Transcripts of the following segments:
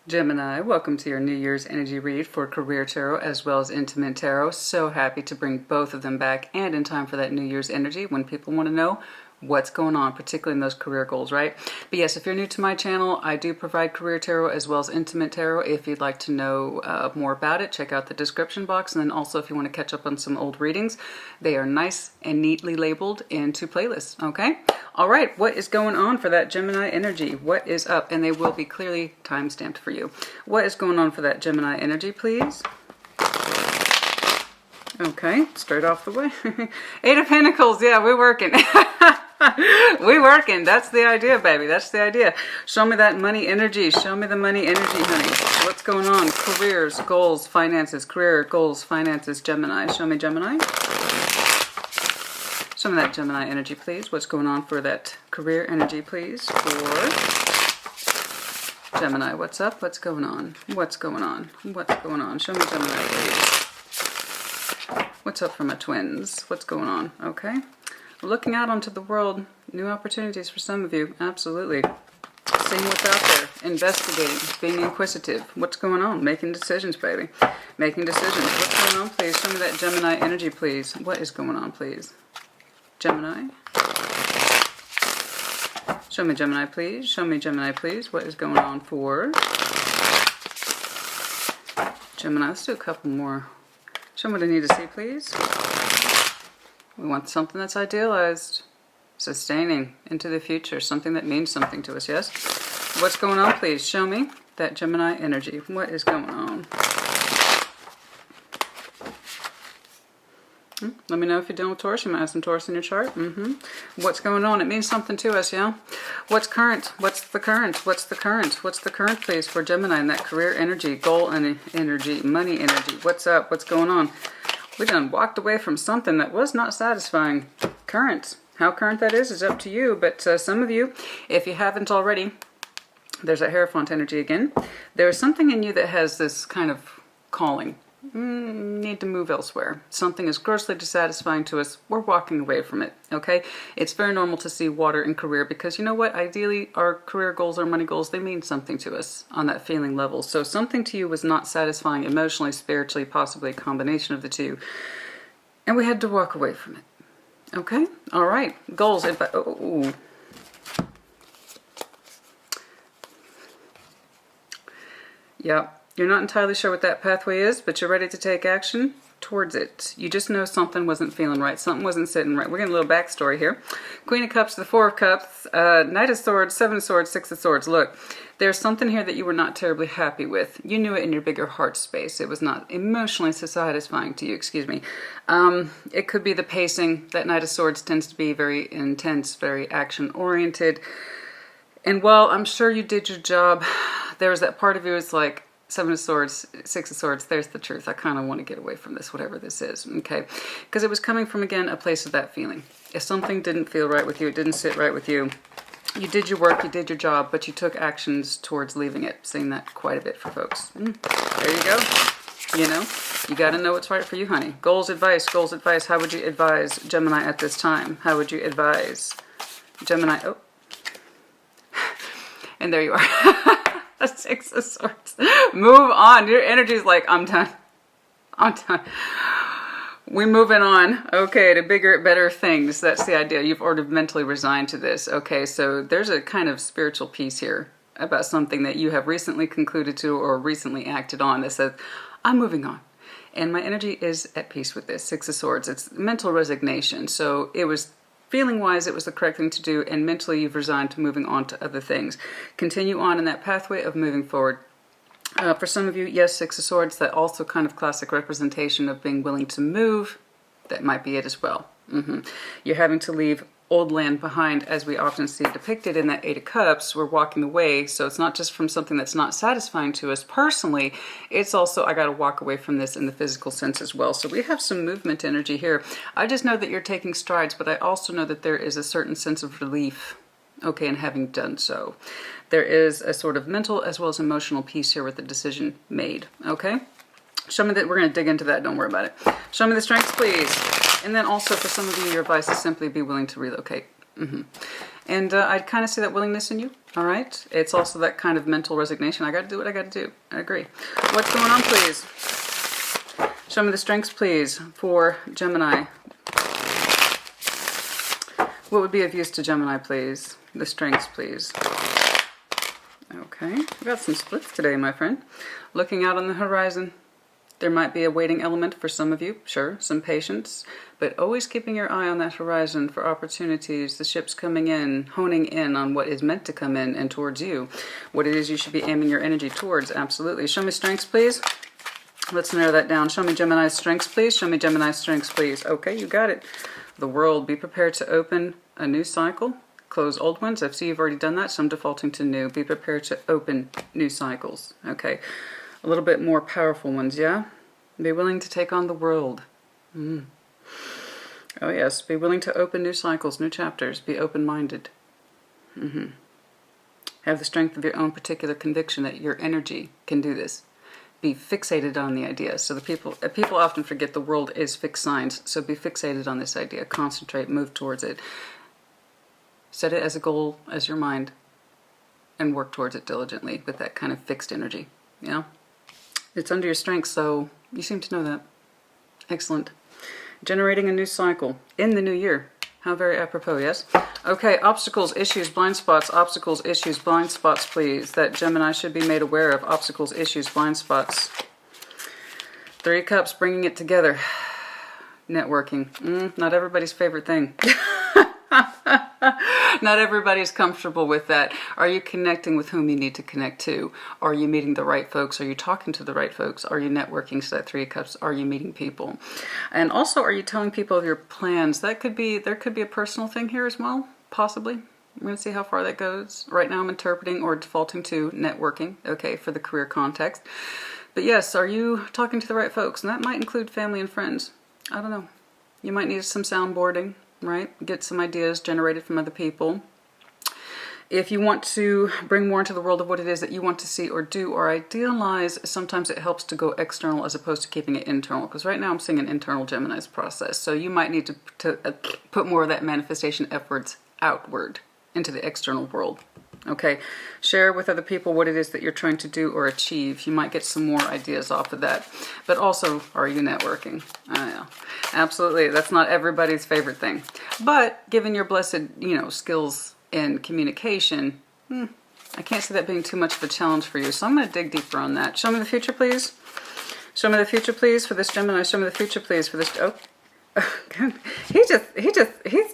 Gemini, welcome to your New Year's energy read for Career Tarot as well as Intimate Tarot. So happy to bring both of them back and in time for that New Year's energy when people want to know what's going on, particularly in those career goals, right? But yes, if you're new to my channel, I do provide Career Tarot as well as Intimate Tarot. If you'd like to know more about it, check out the description box. And then also if you want to catch up on some old readings, they are nice and neatly labeled into playlists, okay? All right, what is going on for that Gemini energy? What is up? And they will be clearly time-stamped for you. What is going on for that Gemini energy, please? Okay, straight off the way. Eight of Pentacles, yeah, we're working. We working. That's the idea, baby. That's the idea. Show me that money energy. Show me the money energy, honey. What's going on? Careers, goals, finances. Career, goals, finances, Gemini. Show me Gemini. Show me that Gemini energy, please. What's going on for that career energy, please? For Gemini, what's up? What's going on? What's going on? What's going on? Show me Gemini, please. What's up for my twins? What's going on? Okay. Looking out onto the world. New opportunities for some of you. Absolutely. Seeing what's out there. Investigating. Being inquisitive. What's going on? Making decisions, baby. Making decisions. What's going on, please? Show me that Gemini energy, please. What is going on, please? Gemini. Show me Gemini, please. Show me Gemini, please. What is going on for Gemini? Let's do a couple more. Show me what I need to see, please. We want something that's idealized, sustaining into the future, something that means something to us, yes? What's going on, please? Show me that Gemini energy. What is going on? Let me know if you're dealing with Taurus. You might have some Taurus in your chart. What's going on? It means something to us, yeah? What's current? What's the current? What's the current? What's the current, please, for Gemini and that career energy, goal energy, money energy? What's up? What's going on? We done walked away from something that was not satisfying. Current. How current that is up to you. But some of you, if you haven't already, there's a Hierophant energy again. There's something in you that has this kind of calling. Need to move elsewhere. Something is grossly dissatisfying to us. We're walking away from it, okay? It's very normal to see water in career because you know what? Ideally, our career goals, our money goals, they mean something to us on that feeling level. So something to you was not satisfying emotionally, spiritually, possibly a combination of the two. And we had to walk away from it. Okay? All right. Goals. Yeah. You're not entirely sure what that pathway is, but you're ready to take action towards it. You just know something wasn't feeling right. Something wasn't sitting right. We're getting a little backstory here. Queen of Cups, the Four of Cups, Knight of Swords, Seven of Swords, Six of Swords. Look, there's something here that you were not terribly happy with. You knew it in your bigger heart space. It was not emotionally satisfying to you, excuse me. It could be the pacing. That Knight of Swords tends to be very intense, very action-oriented. And while I'm sure you did your job, there was that part of you that's like, Seven of Swords, Six of Swords, there's the truth. I kind of want to get away from this, whatever this is, okay? Because it was coming from, again, a place of that feeling. If something didn't feel right with you, it didn't sit right with you, you did your work, you did your job, but you took actions towards leaving it. Seeing that quite a bit for folks. There you go. You know, you got to know what's right for you, honey. Goals, advice, goals, advice. How would you advise Gemini at this time? How would you advise Gemini? Oh. And there you are. Six of Swords. Move on. Your energy is like, I'm done. I'm done. We're moving on. Okay, to bigger, better things. That's the idea. You've already mentally resigned to this. Okay, so there's a kind of spiritual piece here about something that you have recently concluded to or recently acted on that says, I'm moving on. And my energy is at peace with this. Six of Swords. It's mental resignation. So it was feeling-wise, it was the correct thing to do, and mentally you've resigned to moving on to other things. Continue on in that pathway of moving forward. For some of you, yes, Six of Swords, that also kind of classic representation of being willing to move. That might be it as well. You're having to leave old land behind, as we often see depicted in that Eight of Cups. We're walking away, so it's not just from something that's not satisfying to us personally, it's also, I got to walk away from this in the physical sense as well. So we have some movement energy here. I just know that you're taking strides, but I also know that there is a certain sense of relief, okay, in having done so. There is a sort of mental as well as emotional piece here with the decision made, okay? Show me that. We're going to dig into that, don't worry about it. Show me the strengths, please. And then also for some of you, your advice is simply be willing to relocate. And I kind of see that willingness in you. All right. It's also that kind of mental resignation. I got to do what I got to do. I agree. What's going on, please? Show me the strengths, please, for Gemini. What would be of use to Gemini, please? The strengths, please. Okay. We got some splits today, my friend. Looking out on the horizon. There might be a waiting element for some of you, sure, some patience, but always keeping your eye on that horizon for opportunities, the ships coming in, honing in on what is meant to come in and towards you, what it is you should be aiming your energy towards, absolutely. Show me strengths, please. Let's narrow that down. Show me Gemini's strengths, please. Show me Gemini's strengths, please. Okay, you got it. The world, be prepared to open a new cycle, close old ones. I see you've already done that, so I'm defaulting to new. Be prepared to open new cycles, okay. A little bit more powerful ones, yeah? Be willing to take on the world. Oh yes, be willing to open new cycles, new chapters. Be open-minded. Have the strength of your own particular conviction that your energy can do this. Be fixated on the idea. So the people often forget the world is fixed signs, so be fixated on this idea. Concentrate, move towards it. Set it as a goal, as your mind, and work towards it diligently with that kind of fixed energy, you know? It's under your strength, so you seem to know that. Excellent. Generating a new cycle in the new year. How very apropos, yes? Okay, obstacles, issues, blind spots. Obstacles, issues, blind spots, please. That Gemini should be made aware of. Obstacles, issues, blind spots. 3 of Cups, bringing it together. Networking. Not everybody's favorite thing. Not everybody's comfortable with that. Are you connecting with whom you need to connect to? Are you meeting the right folks? Are you talking to the right folks? Are you networking? So that 3 of Cups, are you meeting people? And also, are you telling people of your plans? There could be a personal thing here as well, possibly. We're going to see how far that goes. Right now I'm interpreting or defaulting to networking, okay, for the career context. But yes, are you talking to the right folks? And that might include family and friends. I don't know. You might need some soundboarding. Right? Get some ideas generated from other people. If you want to bring more into the world of what it is that you want to see or do or idealize, sometimes it helps to go external as opposed to keeping it internal. Because right now I'm seeing an internal Gemini's process. So you might need to put more of that manifestation efforts outward into the external world. Okay, share with other people what it is that you're trying to do or achieve. You might get some more ideas off of that. But also, are you networking? Yeah, absolutely. That's not everybody's favorite thing. But given your blessed, skills in communication, I can't see that being too much of a challenge for you. So I'm going to dig deeper on that. Show me the future, please. Show me the future, please, for this Gemini. Show me the future, please, for this. Oh, God. He's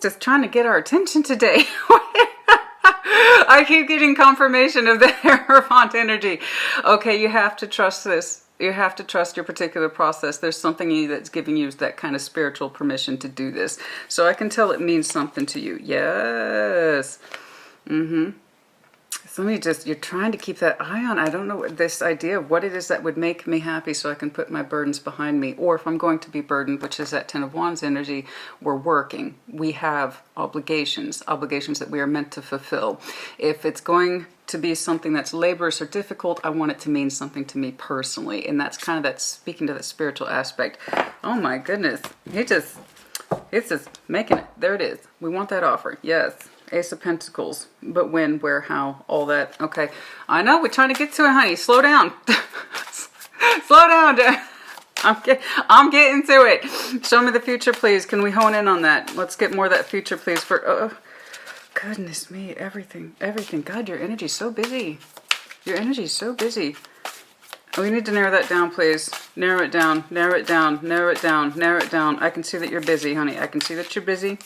just trying to get our attention today. I keep getting confirmation of the Hierophant energy. Okay, you have to trust this. You have to trust your particular process. There's something in you that's giving you that kind of spiritual permission to do this. So I can tell it means something to you. Yes. You're trying to keep that eye on, I don't know, this idea of what it is that would make me happy so I can put my burdens behind me. Or if I'm going to be burdened, which is that 10 of Wands energy, we're working. We have obligations that we are meant to fulfill. If it's going to be something that's laborious or difficult, I want it to mean something to me personally. And that's kind of that speaking to that spiritual aspect. Oh my goodness. It's just making it. There it is. We want that offer. Yes. Ace of Pentacles, but when, where, how, all that. Okay, I know we're trying to get to it, honey. Slow down. Slow down. I'm getting to it. Show me the future, please. Can we hone in on that? Let's get more of that future, please. For goodness me, everything. God, your energy's so busy. Your energy's so busy. We need to narrow that down, please. Narrow it down. Narrow it down. Narrow it down. Narrow it down. I can see that you're busy, honey. I can see that you're busy.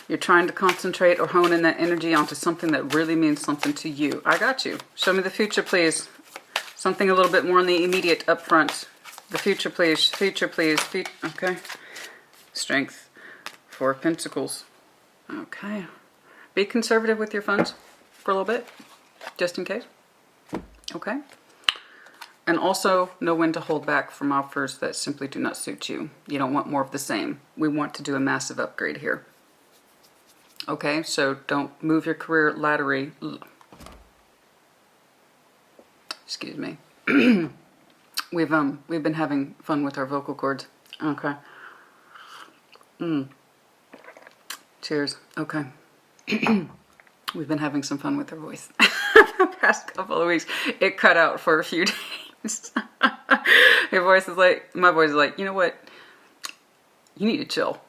You're trying to concentrate or hone in that energy onto something that really means something to you. I got you. Show me the future, please. Something a little bit more in the immediate up front. The future, please. Future, please. Okay. Strength. 4 of Pentacles. Okay. Be conservative with your funds for a little bit, just in case. Okay. And also know when to hold back from offers that simply do not suit you. You don't want more of the same. We want to do a massive upgrade here. Okay, so don't move your career laddery. Excuse me. We've been having fun with our vocal cords. Okay. Cheers. Okay. We've been having some fun with her voice the past couple of weeks. It cut out for a few days. Your voice is like, my voice is like, you know what? You need to chill.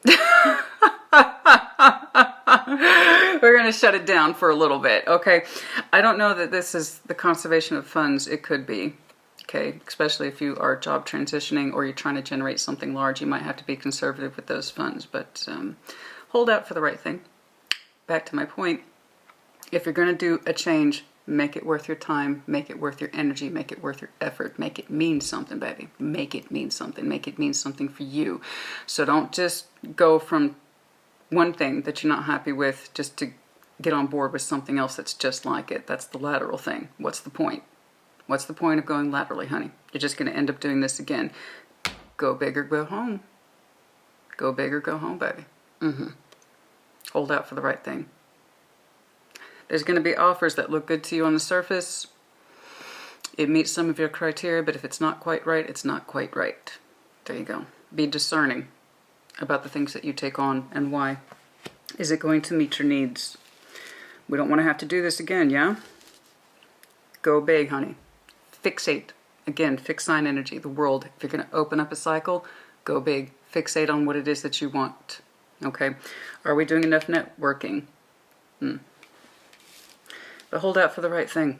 We're going to shut it down for a little bit, okay? I don't know that this is the conservation of funds. It could be, okay? Especially if you are job transitioning or you're trying to generate something large, you might have to be conservative with those funds, but hold out for the right thing. Back to my point. If you're going to do a change, make it worth your time, make it worth your energy, make it worth your effort, make it mean something, baby. Make it mean something. Make it mean something for you. So don't just go from one thing that you're not happy with just to get on board with something else that's just like it. That's the lateral thing. What's the point? What's the point of going laterally, honey? You're just going to end up doing this again. Go big or go home. Go big or go home, baby. Hold out for the right thing. There's going to be offers that look good to you on the surface. It meets some of your criteria, but if it's not quite right, it's not quite right. There you go. Be discerning about the things that you take on and why. Is it going to meet your needs? We don't want to have to do this again, yeah? Go big, honey. Fixate. Again, fixed sign energy, the world. If you're going to open up a cycle, go big. Fixate on what it is that you want. Okay? Are we doing enough networking? But hold out for the right thing.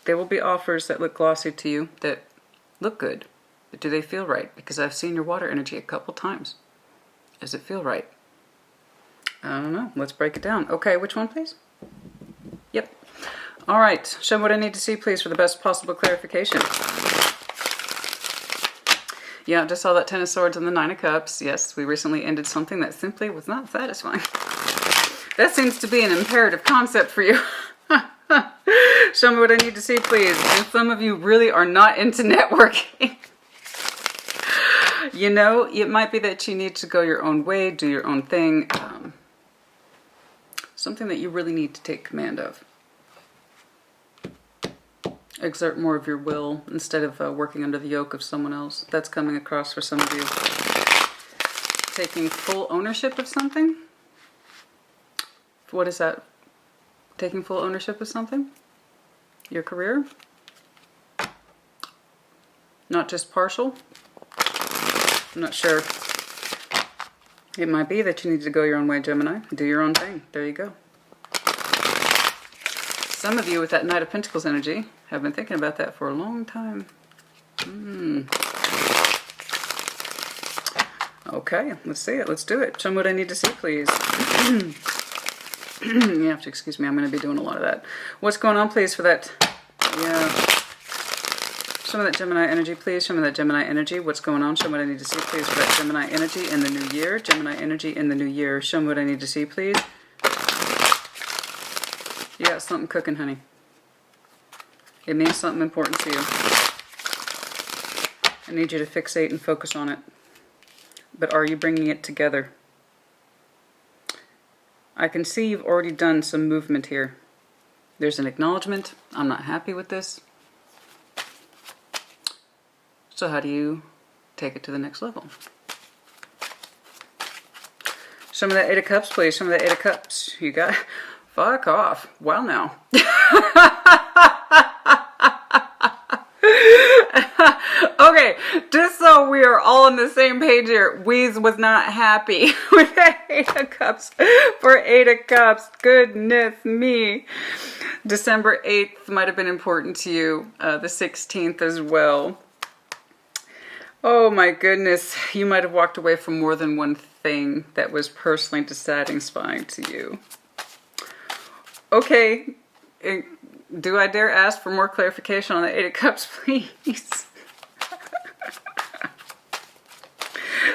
There will be offers that look glossy to you, that look good, but do they feel right? Because I've seen your water energy a couple times. Does it feel right? I don't know. Let's break it down. Okay, which one, please? Yep. All right. Show me what I need to see, please, for the best possible clarification. Yeah, just saw that Ten of Swords and the Nine of Cups. Yes, we recently ended something that simply was not satisfying. That seems to be an imperative concept for you. Show me what I need to see, please. And some of you really are not into networking. You know, it might be that you need to go your own way, do your own thing. Something that you really need to take command of. Exert more of your will instead of working under the yoke of someone else. That's coming across for some of you. Taking full ownership of something. What is that? Taking full ownership of something? Your career? Not just partial? I'm not sure. It might be that you need to go your own way, Gemini. Do your own thing. There you go. Some of you with that Knight of Pentacles energy have been thinking about that for a long time. Okay, let's see it. Let's do it. Show me what I need to see, please. You have to excuse me. I'm going to be doing a lot of that. What's going on, please, for that? Yeah. Show me that Gemini energy, please. Show me that Gemini energy. What's going on? Show me what I need to see, please, for that Gemini energy in the new year. Gemini energy in the new year. Show me what I need to see, please. You got something cooking, honey. It means something important to you. I need you to fixate and focus on it. But are you bringing it together? I can see you've already done some movement here. There's an acknowledgement. I'm not happy with this. So how do you take it to the next level? Show me that Eight of Cups, please. Show me that Eight of Cups. You got... Fuck off. Well, now. Okay, just so we are all on the same page here, Weeze was not happy with that Eight of Cups for Eight of Cups. Goodness me. December 8th might have been important to you. The 16th as well. Oh my goodness. You might have walked away from more than one thing that was personally dissatisfying to you. Okay. Do I dare ask for more clarification on the Eight of Cups, please?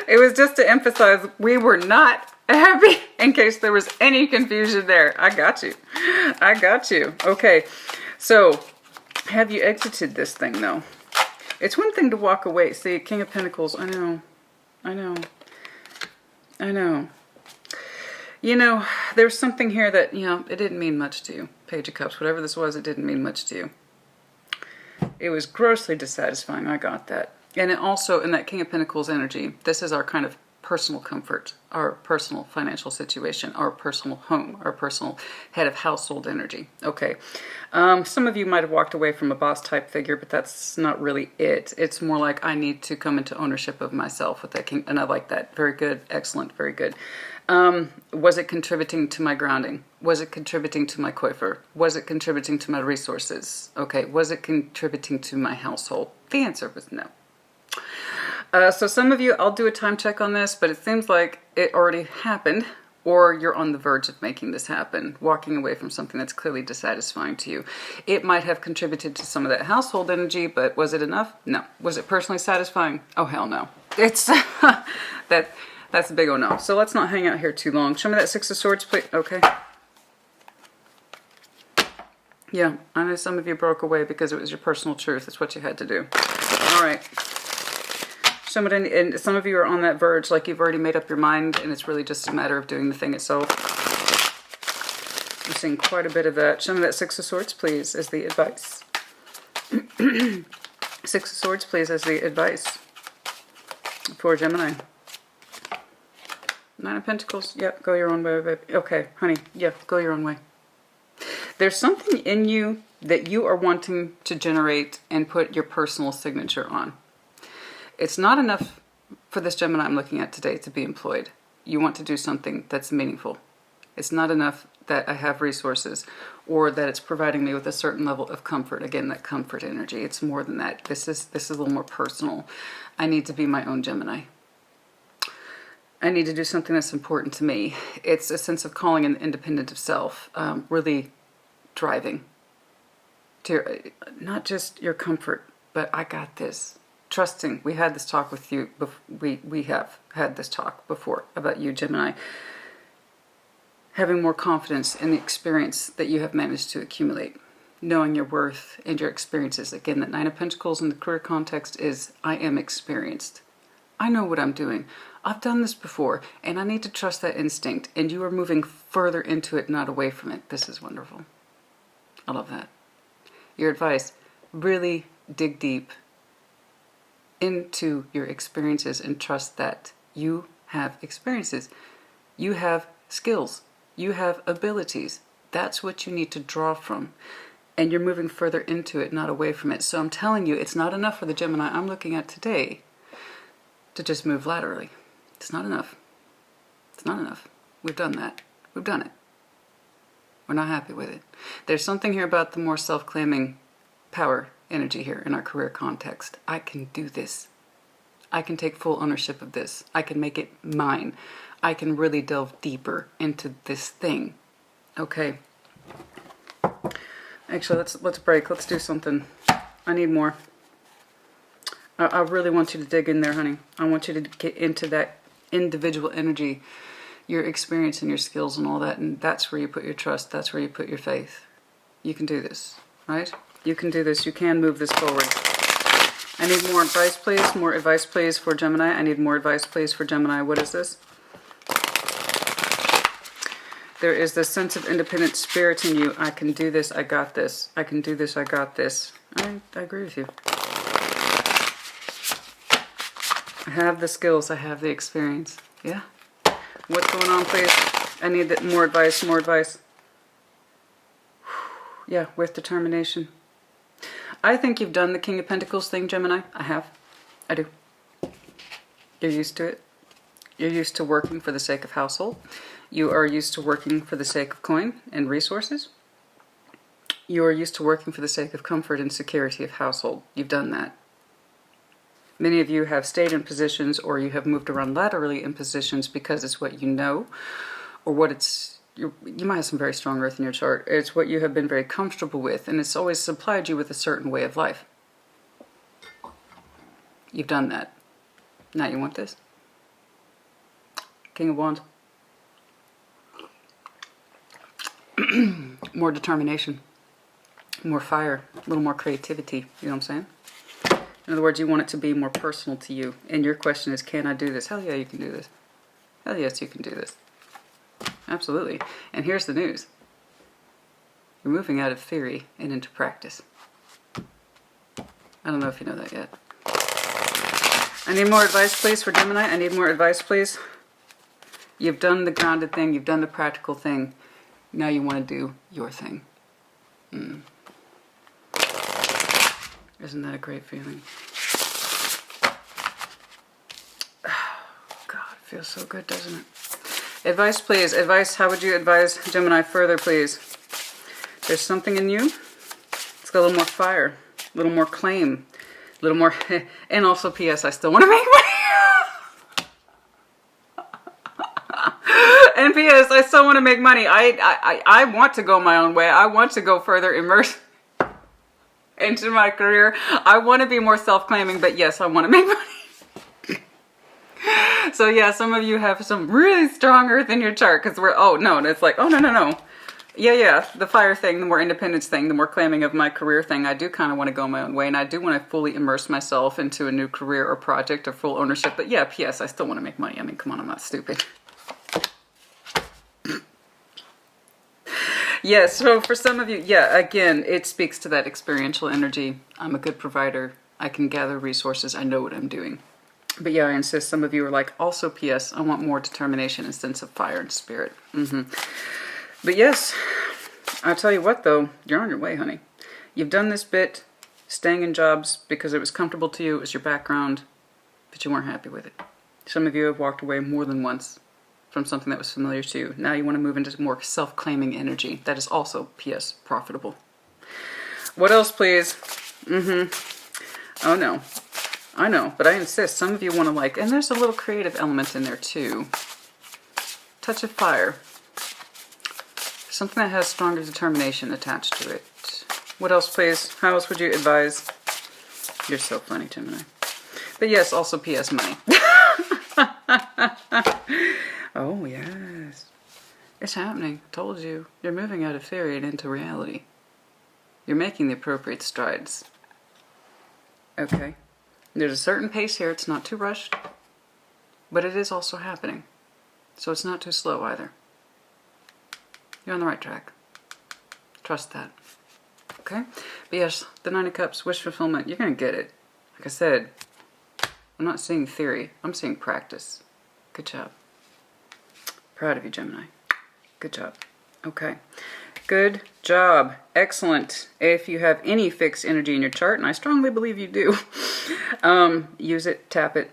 It was just to emphasize we were not happy in case there was any confusion there. I got you. I got you. Okay. So, have you exited this thing, though? It's one thing to walk away. See, King of Pentacles. I know. I know. I know. You know, there's something here that, you know, it didn't mean much to you. Page of Cups, whatever this was, it didn't mean much to you. It was grossly dissatisfying. I got that. And it also, in that King of Pentacles energy, this is our kind of personal comfort, our personal financial situation, our personal home, our personal head of household energy. Okay. Some of you might have walked away from a boss type figure, but that's not really it. It's more like I need to come into ownership of myself with that king. And I like that. Very good. Excellent. Very good. Was it contributing to my grounding? Was it contributing to my coiffure? Was it contributing to my resources? Okay. Was it contributing to my household? The answer was no. So some of you, I'll do a time check on this, but it seems like it already happened, or you're on the verge of making this happen, walking away from something that's clearly dissatisfying to you. It might have contributed to some of that household energy, but was it enough? No. Was it personally satisfying? Oh, hell no. It's that's a big oh no. So let's not hang out here too long. Show me that Six of Swords, please. Okay. Yeah, I know some of you broke away because it was your personal truth. It's what you had to do. All right. And some of you are on that verge, like you've already made up your mind, and it's really just a matter of doing the thing itself. I'm seeing quite a bit of that. Show me that Six of Swords, please, as the advice. Six of Swords, please, as the advice for Gemini. Nine of Pentacles. Yep, go your own way, baby. Okay, honey. Yep, go your own way. There's something in you that you are wanting to generate and put your personal signature on. It's not enough for this Gemini I'm looking at today to be employed. You want to do something that's meaningful. It's not enough that I have resources or that it's providing me with a certain level of comfort. Again, that comfort energy. It's more than that. This is a little more personal. I need to be my own Gemini. I need to do something that's important to me. It's a sense of calling and independent of self, really driving to not just your comfort, but I got this. Trusting. We had this talk with you. We have had this talk before about you, Gemini. Having more confidence in the experience that you have managed to accumulate. Knowing your worth and your experiences. Again, that Nine of Pentacles in the career context is I am experienced. I know what I'm doing. I've done this before, and I need to trust that instinct. And you are moving further into it, not away from it. This is wonderful. I love that. Your advice, really dig deep into your experiences and trust that you have experiences. You have skills. You have abilities. That's what you need to draw from. And you're moving further into it, not away from it. So I'm telling you, it's not enough for the Gemini I'm looking at today to just move laterally. It's not enough. It's not enough. We've done that. We've done it. We're not happy with it. There's something here about the more self-claiming power energy here in our career context. I can do this. I can take full ownership of this. I can make it mine. I can really delve deeper into this thing. Okay. Actually, let's break. Let's do something. I need more. I really want you to dig in there, honey. I want you to get into that individual energy, your experience and your skills and all that, and that's where you put your trust. That's where you put your faith. You can do this, right? You can do this. You can move this forward. I need more advice, please. More advice, please, for Gemini. I need more advice, please, for Gemini. What is this? There is this sense of independent spirit in you. I can do this. I got this. I can do this. I got this. I agree with you. I have the skills. I have the experience. Yeah. What's going on, please? I need more advice. More advice. Yeah, with determination. I think you've done the King of Pentacles thing, Gemini. I have. I do. You're used to it. You're used to working for the sake of household. You are used to working for the sake of coin and resources. You are used to working for the sake of comfort and security of household. You've done that. Many of you have stayed in positions, or you have moved around laterally in positions because it's what you know, or what it's... You might have some very strong earth in your chart. It's what you have been very comfortable with, and it's always supplied you with a certain way of life. You've done that. Now you want this. King of Wands. More determination. More fire. A little more creativity. You know what I'm saying? In other words, you want it to be more personal to you. And your question is, can I do this? Hell yeah, you can do this. Hell yes, you can do this. Absolutely. And here's the news. You're moving out of theory and into practice. I don't know if you know that yet. I need more advice, please, for Gemini. I need more advice, please. You've done the grounded thing. You've done the practical thing. Now you want to do your thing. Isn't that a great feeling? God, it feels so good, doesn't it? Advice, please. Advice. How would you advise Gemini further, please? There's something in you. It's got a little more fire, a little more claim, a little more... And also, P.S. I still want to make money. And P.S. I still want to make money. I want to go my own way. I want to go further immersed into my career. I want to be more self-claiming, but yes, I want to make money. So yeah, some of you have some really strong earth in your chart because we're, oh no, it's like, oh no. Yeah, the fire thing, the more independence thing, the more claiming of my career thing. I do kind of want to go my own way, and I do want to fully immerse myself into a new career or project or full ownership. But yeah, P.S. I still want to make money. I mean, come on, I'm not stupid. Yes, so for some of you, yeah, again, it speaks to that experiential energy. I'm a good provider. I can gather resources. I know what I'm doing. But yeah, I insist. Some of you are like, also, P.S. I want more determination and sense of fire and spirit. But yes, I'll tell you what, though. You're on your way, honey. You've done this bit, staying in jobs because it was comfortable to you. It was your background, but you weren't happy with it. Some of you have walked away more than once from something that was familiar to you. Now you want to move into more self-claiming energy. That is also, P.S., profitable. What else, please? Oh, no. I know, but I insist. Some of you want to like, and there's a little creative element in there, too. Touch of fire. Something that has stronger determination attached to it. What else, please? How else would you advise? You're so funny, Gemini. But yes, also P.S. money. Oh, yes. It's happening. I told you. You're moving out of theory and into reality. You're making the appropriate strides. Okay. There's a certain pace here. It's not too rushed. But it is also happening. So it's not too slow either. You're on the right track. Trust that. Okay? But yes, the Nine of Cups, wish fulfillment. You're going to get it. Like I said, I'm not seeing theory. I'm seeing practice. Good job. Proud of you, Gemini. Good job. Okay. Good job. Excellent. If you have any fixed energy in your chart, and I strongly believe you do, use it, tap it.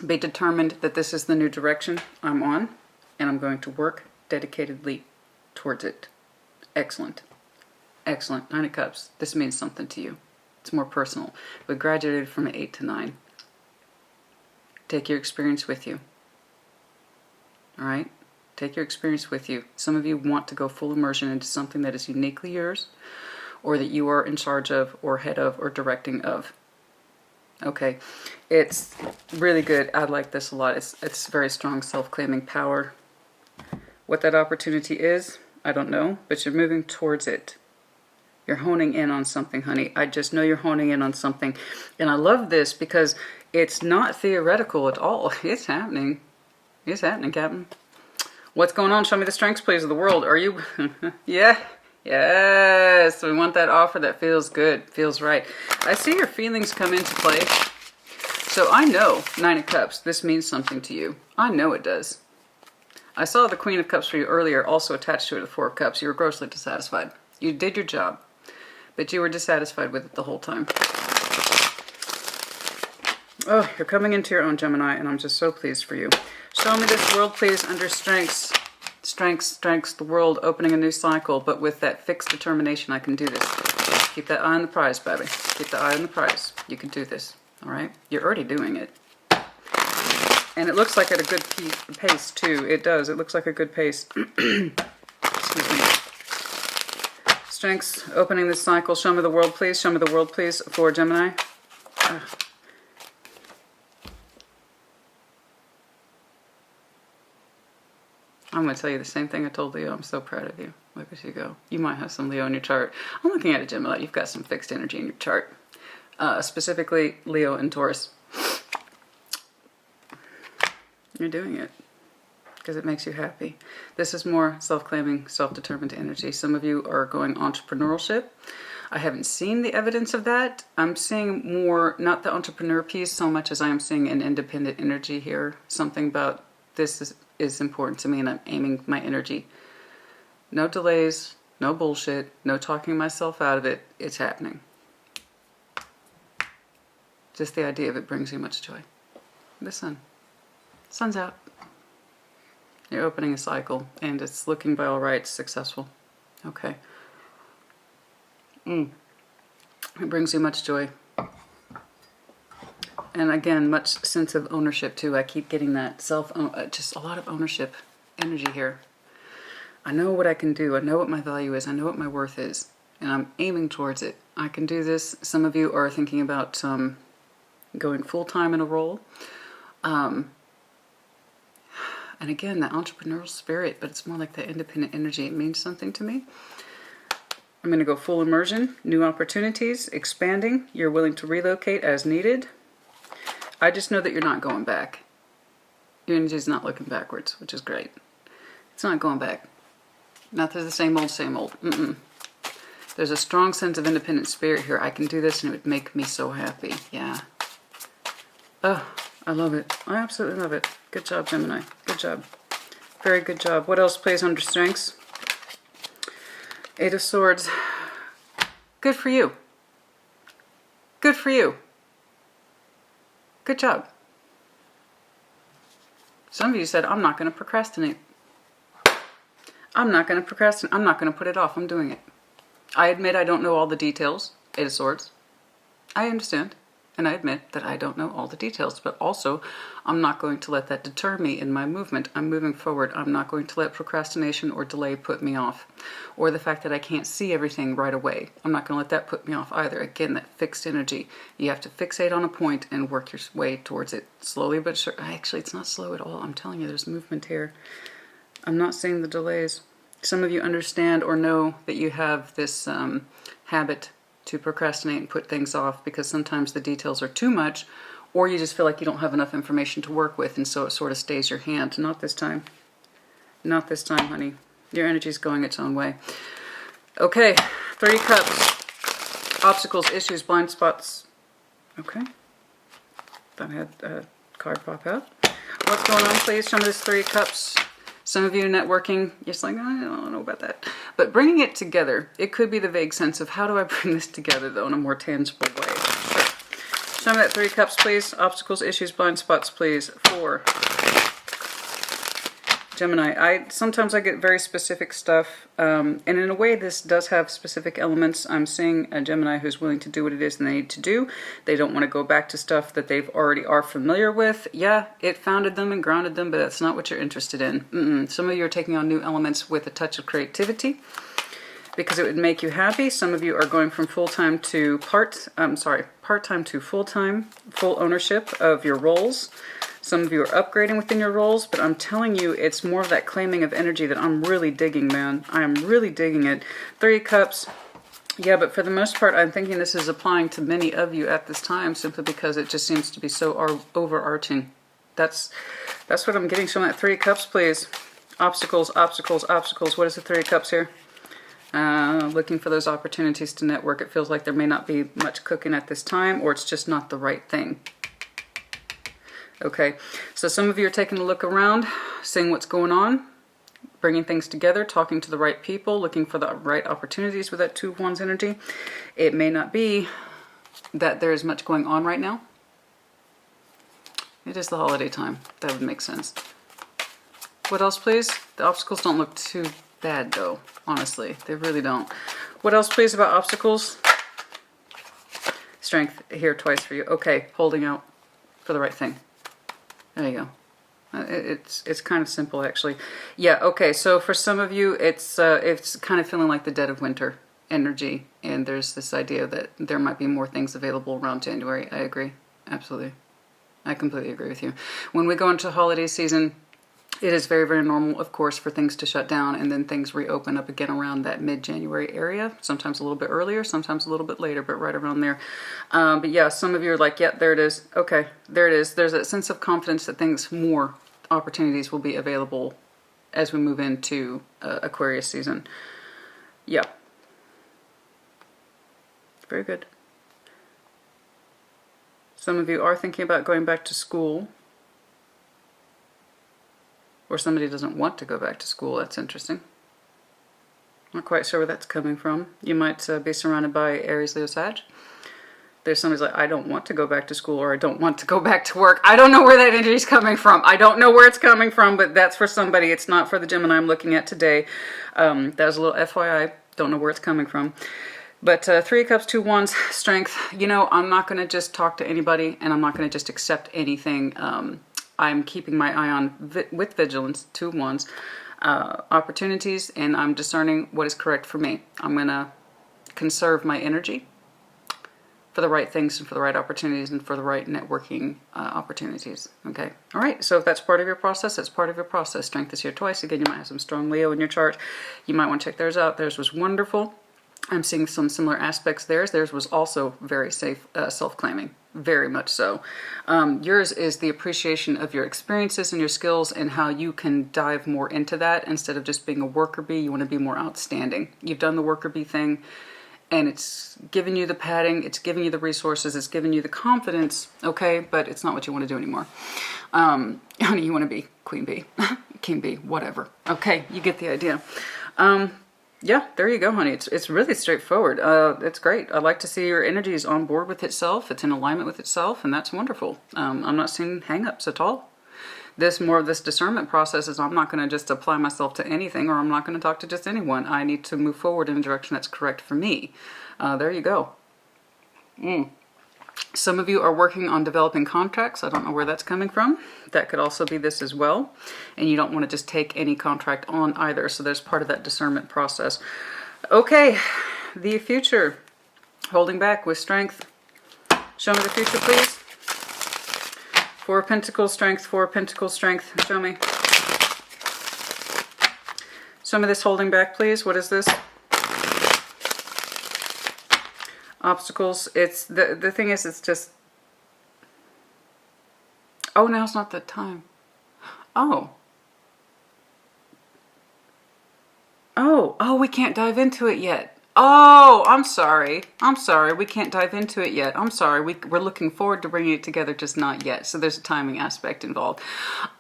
Be determined that this is the new direction I'm on, and I'm going to work dedicatedly towards it. Excellent. Excellent. Nine of Cups. This means something to you. It's more personal. We graduated from an 8 to 9. Take your experience with you. All right? Take your experience with you. Some of you want to go full immersion into something that is uniquely yours, or that you are in charge of, or head of, or directing of. Okay, it's really good. I like this a lot. It's very strong self-claiming power. What that opportunity is, I don't know, but you're moving towards it. You're honing in on something, honey. I just know you're honing in on something. And I love this because it's not theoretical at all. It's happening. It's happening, Captain. What's going on? Show me the strengths, please, of the world. Are you? Yeah. Yes. We want that offer that feels good, feels right. I see your feelings come into play. So I know, Nine of Cups, this means something to you. I know it does. I saw the Queen of Cups for you earlier, also attached to it, the Four of Cups. You were grossly dissatisfied. You did your job, but you were dissatisfied with it the whole time. Oh, you're coming into your own, Gemini, and I'm just so pleased for you. Show me this world, please, under strengths. Strengths, the world, opening a new cycle, but with that fixed determination, I can do this. Keep that eye on the prize, baby. Keep the eye on the prize. You can do this, all right? You're already doing it. And it looks like at a good pace, too. It does. It looks like a good pace. Excuse me. Strengths, opening this cycle. Show me the world, please. Show me the world, please, for Gemini. I'm going to tell you the same thing I told Leo. I'm so proud of you. Look at you go. You might have some Leo in your chart. I'm looking at it, Gemini. You've got some fixed energy in your chart. Specifically, Leo and Taurus. You're doing it because it makes you happy. This is more self-claiming, self-determined energy. Some of you are going entrepreneurship. I haven't seen the evidence of that. I'm seeing more, not the entrepreneur piece so much as I am seeing an independent energy here. Something about this is important to me, and I'm aiming my energy. No delays, no bullshit, no talking myself out of it. It's happening. Just the idea of it brings you much joy. The sun. Sun's out. You're opening a cycle, and it's looking by all rights successful. Okay. It brings you much joy. And again, much sense of ownership too. I keep getting that just a lot of ownership energy here. I know what I can do. I know what my value is. I know what my worth is. And I'm aiming towards it. I can do this. Some of you are thinking about going full-time in a role. And again, the entrepreneurial spirit, but it's more like the independent energy. It means something to me. I'm going to go full immersion, new opportunities, expanding. You're willing to relocate as needed. I just know that you're not going back. Your energy is not looking backwards, which is great. It's not going back. Not to the same old, same old. There's a strong sense of independent spirit here. I can do this and it would make me so happy. Yeah. Oh, I love it. I absolutely love it. Good job, Gemini. Good job. Very good job. What else plays under strengths? Eight of Swords. Good for you. Good for you. Good job. Some of you said, I'm not going to procrastinate. I'm not going to procrastinate. I'm not going to put it off. I'm doing it. I admit I don't know all the details. Eight of Swords. I understand. And I admit that I don't know all the details, but also I'm not going to let that deter me in my movement. I'm moving forward. I'm not going to let procrastination or delay put me off, or the fact that I can't see everything right away. I'm not going to let that put me off either. Again, that fixed energy. You have to fixate on a point and work your way towards it slowly but sure. Actually, it's not slow at all. I'm telling you, there's movement here. I'm not seeing the delays. Some of you understand or know that you have this habit to procrastinate and put things off because sometimes the details are too much, or you just feel like you don't have enough information to work with, and so it sort of stays your hand. Not this time. Not this time, honey. Your energy's going its own way. Okay, 3 Cups. Obstacles, issues, blind spots. Okay. Thought I had a card pop out. What's going on, please? Show me this 3 Cups. Some of you networking, you're just like, I don't know about that. But bringing it together, it could be the vague sense of how do I bring this together, though, in a more tangible way. Sure. Show me that 3 Cups, please. Obstacles, issues, blind spots, please. 4. Gemini. Sometimes I get very specific stuff, and in a way this does have specific elements. I'm seeing a Gemini who's willing to do what it is they need to do. They don't want to go back to stuff that they've already are familiar with. Yeah, it founded them and grounded them, but that's not what you're interested in. Some of you are taking on new elements with a touch of creativity because it would make you happy. Some of you are going from full-time to part-time to full-time, full ownership of your roles. Some of you are upgrading within your roles, but I'm telling you, it's more of that claiming of energy that I'm really digging, man. I am really digging it. 3 Cups. Yeah, but for the most part, I'm thinking this is applying to many of you at this time, simply because it just seems to be so overarching. That's what I'm getting. Show me that 3 Cups, please. Obstacles, obstacles, obstacles. What is the 3 Cups here? Looking for those opportunities to network. It feels like there may not be much cooking at this time, or it's just not the right thing. Okay, so some of you are taking a look around, seeing what's going on, bringing things together, talking to the right people, looking for the right opportunities with that 2 of Wands energy. It may not be that there is much going on right now. It is the holiday time. That would make sense. What else, please? The obstacles don't look too bad, though, honestly. They really don't. What else, please, about obstacles? Strength here twice for you. Okay, holding out for the right thing. There you go. It's kind of simple, actually. Yeah, okay, so for some of you, it's kind of feeling like the dead of winter energy, and there's this idea that there might be more things available around January. I agree. Absolutely. I completely agree with you. When we go into holiday season, it is very, very normal, of course, for things to shut down and then things reopen up again around that mid-January area. Sometimes a little bit earlier, sometimes a little bit later, but right around there. But yeah, some of you are like, yeah, there it is. Okay, there it is. There's that sense of confidence that more opportunities will be available as we move into Aquarius season. Yeah. Very good. Some of you are thinking about going back to school. Or somebody doesn't want to go back to school. That's interesting. Not quite sure where that's coming from. You might be surrounded by Aries, Leo, Sag. There's somebody's like, I don't want to go back to school, or I don't want to go back to work. I don't know where that energy is coming from. I don't know where it's coming from, but that's for somebody. It's not for the Gemini I'm looking at today. That was a little FYI. Don't know where it's coming from. But 3 of Cups, 2 Wands, Strength. You know, I'm not going to just talk to anybody, and I'm not going to just accept anything. I'm keeping my eye on, with vigilance, 2 of Wands, opportunities, and I'm discerning what is correct for me. I'm going to conserve my energy for the right things and for the right opportunities and for the right networking opportunities. Okay. All right. So if that's part of your process, that's part of your process. Strength is here twice. Again, you might have some strong Leo in your chart. You might want to check theirs out. Theirs was wonderful. I'm seeing some similar aspects there. Theirs was also very safe, self-claiming, very much so. Yours is the appreciation of your experiences and your skills and how you can dive more into that instead of just being a worker bee. You want to be more outstanding. You've done the worker bee thing, and it's giving you the padding, it's giving you the resources, it's giving you the confidence, okay, but it's not what you want to do anymore. Honey, you want to be queen bee, king bee, whatever. Okay, you get the idea. Yeah, there you go, honey. It's really straightforward. It's great. I like to see your energy is on board with itself. It's in alignment with itself, and that's wonderful. I'm not seeing hang-ups at all. More of this discernment process is I'm not going to just apply myself to anything, or I'm not going to talk to just anyone. I need to move forward in a direction that's correct for me. There you go. Some of you are working on developing contracts. I don't know where that's coming from. That could also be this as well. And you don't want to just take any contract on either. So there's part of that discernment process. Okay, the future. Holding back with Strength. Show me the future, please. 4 of Pentacles, Strength, 4 of Pentacles, Strength. Show me. Show me this holding back, please. What is this? Obstacles. It's the thing is, it's just, oh, now's not the time. Oh, we can't dive into it yet. Oh, I'm sorry, we can't dive into it yet. I'm sorry, we're looking forward to bringing it together, just not yet. So there's a timing aspect involved.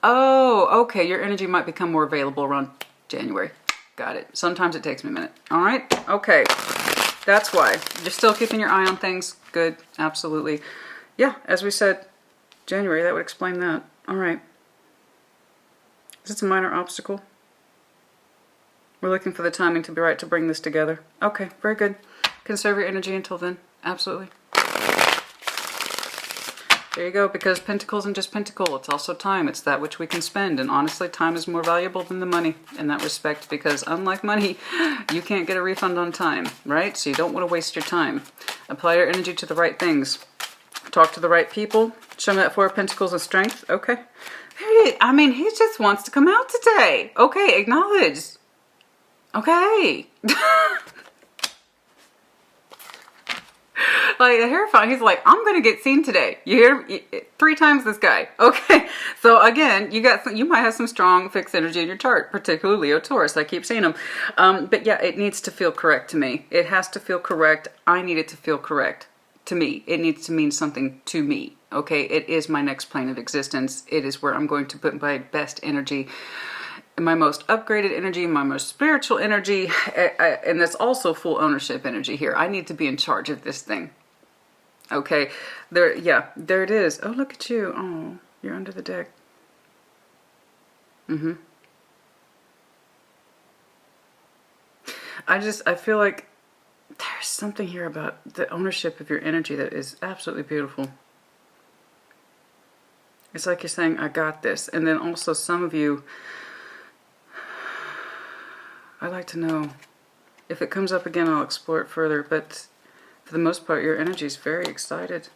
Oh, okay, your energy might become more available around January. Got it. Sometimes it takes me a minute. All right, okay. That's why. You're still keeping your eye on things. Good. Absolutely. Yeah, as we said, January, that would explain that. All right. Is it a minor obstacle? We're looking for the timing to be right to bring this together. Okay, very good. Conserve your energy until then. Absolutely. There you go, because Pentacle isn't just Pentacle, it's also time. It's that which we can spend, and honestly, time is more valuable than the money in that respect, because unlike money, you can't get a refund on time, right? So you don't want to waste your time. Apply your energy to the right things. Talk to the right people. Show me that 4 of Pentacles of Strength. Okay. I mean, he just wants to come out today. Okay, acknowledge. Okay. Like the Hierophant, he's like, I'm gonna get seen today. You hear? 3 times this guy. Okay, so again, you might have some strong fixed energy in your chart, particularly Leo, Taurus. I keep seeing them, but yeah, it needs to feel correct to me. It has to feel correct. I need it to feel correct to me. It needs to mean something to me. Okay, it is my next plane of existence. It is where I'm going to put my best energy, my most upgraded energy, my most spiritual energy, and that's also full ownership energy here. I need to be in charge of this thing. Okay, there it is. Oh, look at you. Oh, you're under the deck. I feel like there's something here about the ownership of your energy that is absolutely beautiful. It's like you're saying, I got this. And then also some of you, I'd like to know. If it comes up again, I'll explore it further. But for the most part, your energy is very excited.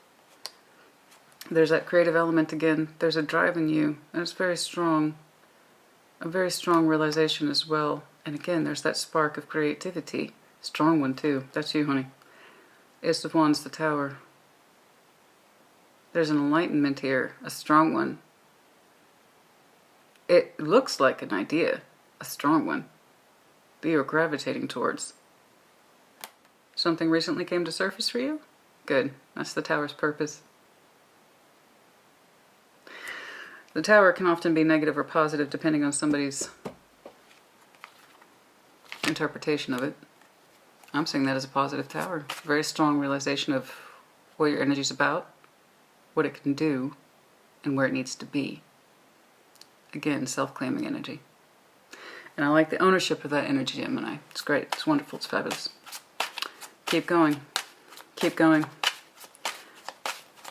There's that creative element again. There's a drive in you. And it's very strong. A very strong realization as well. And again, there's that spark of creativity. Strong one too. That's you, honey. Ace of Wands, the Tower. There's an enlightenment here. A strong one. It looks like an idea. A strong one that you're gravitating towards. Something recently came to surface for you? Good. That's the Tower's purpose. The Tower can often be negative or positive depending on somebody's interpretation of it. I'm seeing that as a positive Tower. Very strong realization of what your energy's about, what it can do, and where it needs to be. Again, self-claiming energy. And I like the ownership of that energy, Gemini. It's great. It's wonderful. It's fabulous. Keep going. Keep going.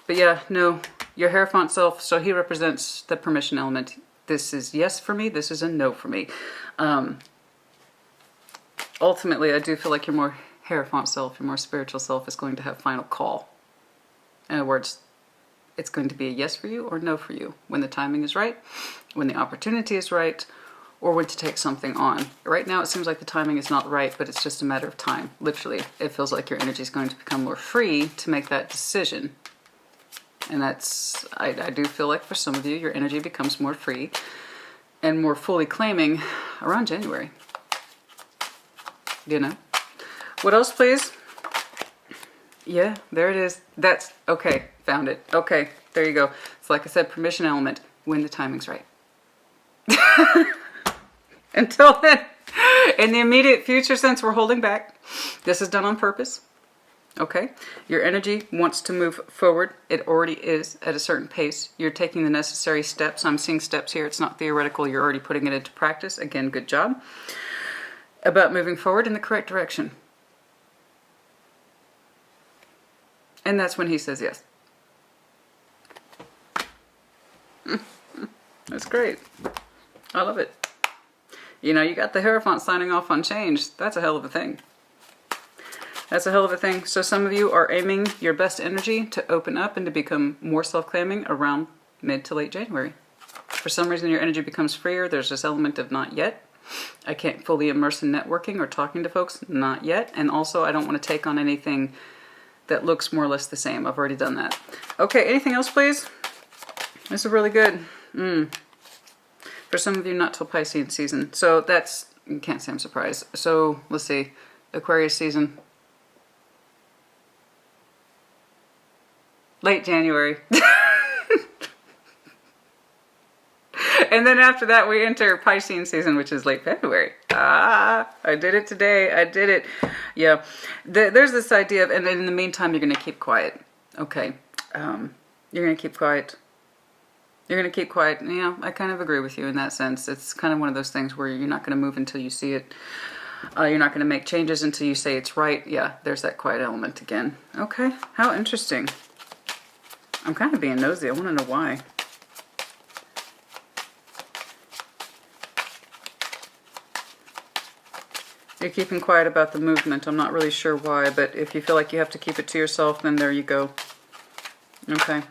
But yeah, no, your Hierophant self, so he represents the permission element. This is yes for me. This is a no for me. Ultimately, I do feel like your more Hierophant self, your more spiritual self is going to have final call. In other words, it's going to be a yes for you or no for you when the timing is right, when the opportunity is right, or when to take something on. Right now it seems like the timing is not right, but it's just a matter of time. Literally, it feels like your energy is going to become more free to make that decision. And that's, I do feel like for some of you, your energy becomes more free and more fully claiming around January. You know? What else, please? Yeah, there it is. That's, okay, found it. Okay, there you go. It's like I said, permission element, when the timing's right. Until then, in the immediate future, since we're holding back, this is done on purpose. Okay? Your energy wants to move forward. It already is at a certain pace. You're taking the necessary steps. I'm seeing steps here. It's not theoretical. You're already putting it into practice. Again, good job. About moving forward in the correct direction. And that's when he says yes. That's great. I love it. You know, you got the Hierophant signing off on change. That's a hell of a thing. That's a hell of a thing. So some of you are aiming your best energy to open up and to become more self-claiming around mid to late January. For some reason your energy becomes freer. There's this element of not yet. I can't fully immerse in networking or talking to folks. Not yet. And also I don't want to take on anything that looks more or less the same. I've already done that. Okay, anything else, please? This is really good. For some of you, not till Pisces season. So that's, you can't say I'm surprised. So let's see, Aquarius season. Late January. And then after that we enter Pisces season, which is late February. Ah, I did it today. I did it. Yeah. There's this idea of, and in the meantime, you're going to keep quiet. Okay. You're going to keep quiet. You're going to keep quiet. Yeah, I kind of agree with you in that sense. It's kind of one of those things where you're not going to move until you see it. You're not going to make changes until you say it's right. Yeah, there's that quiet element again. Okay, how interesting. I'm kind of being nosy. I want to know why. You're keeping quiet about the movement. I'm not really sure why, but if you feel like you have to keep it to yourself, then there you go. Okay.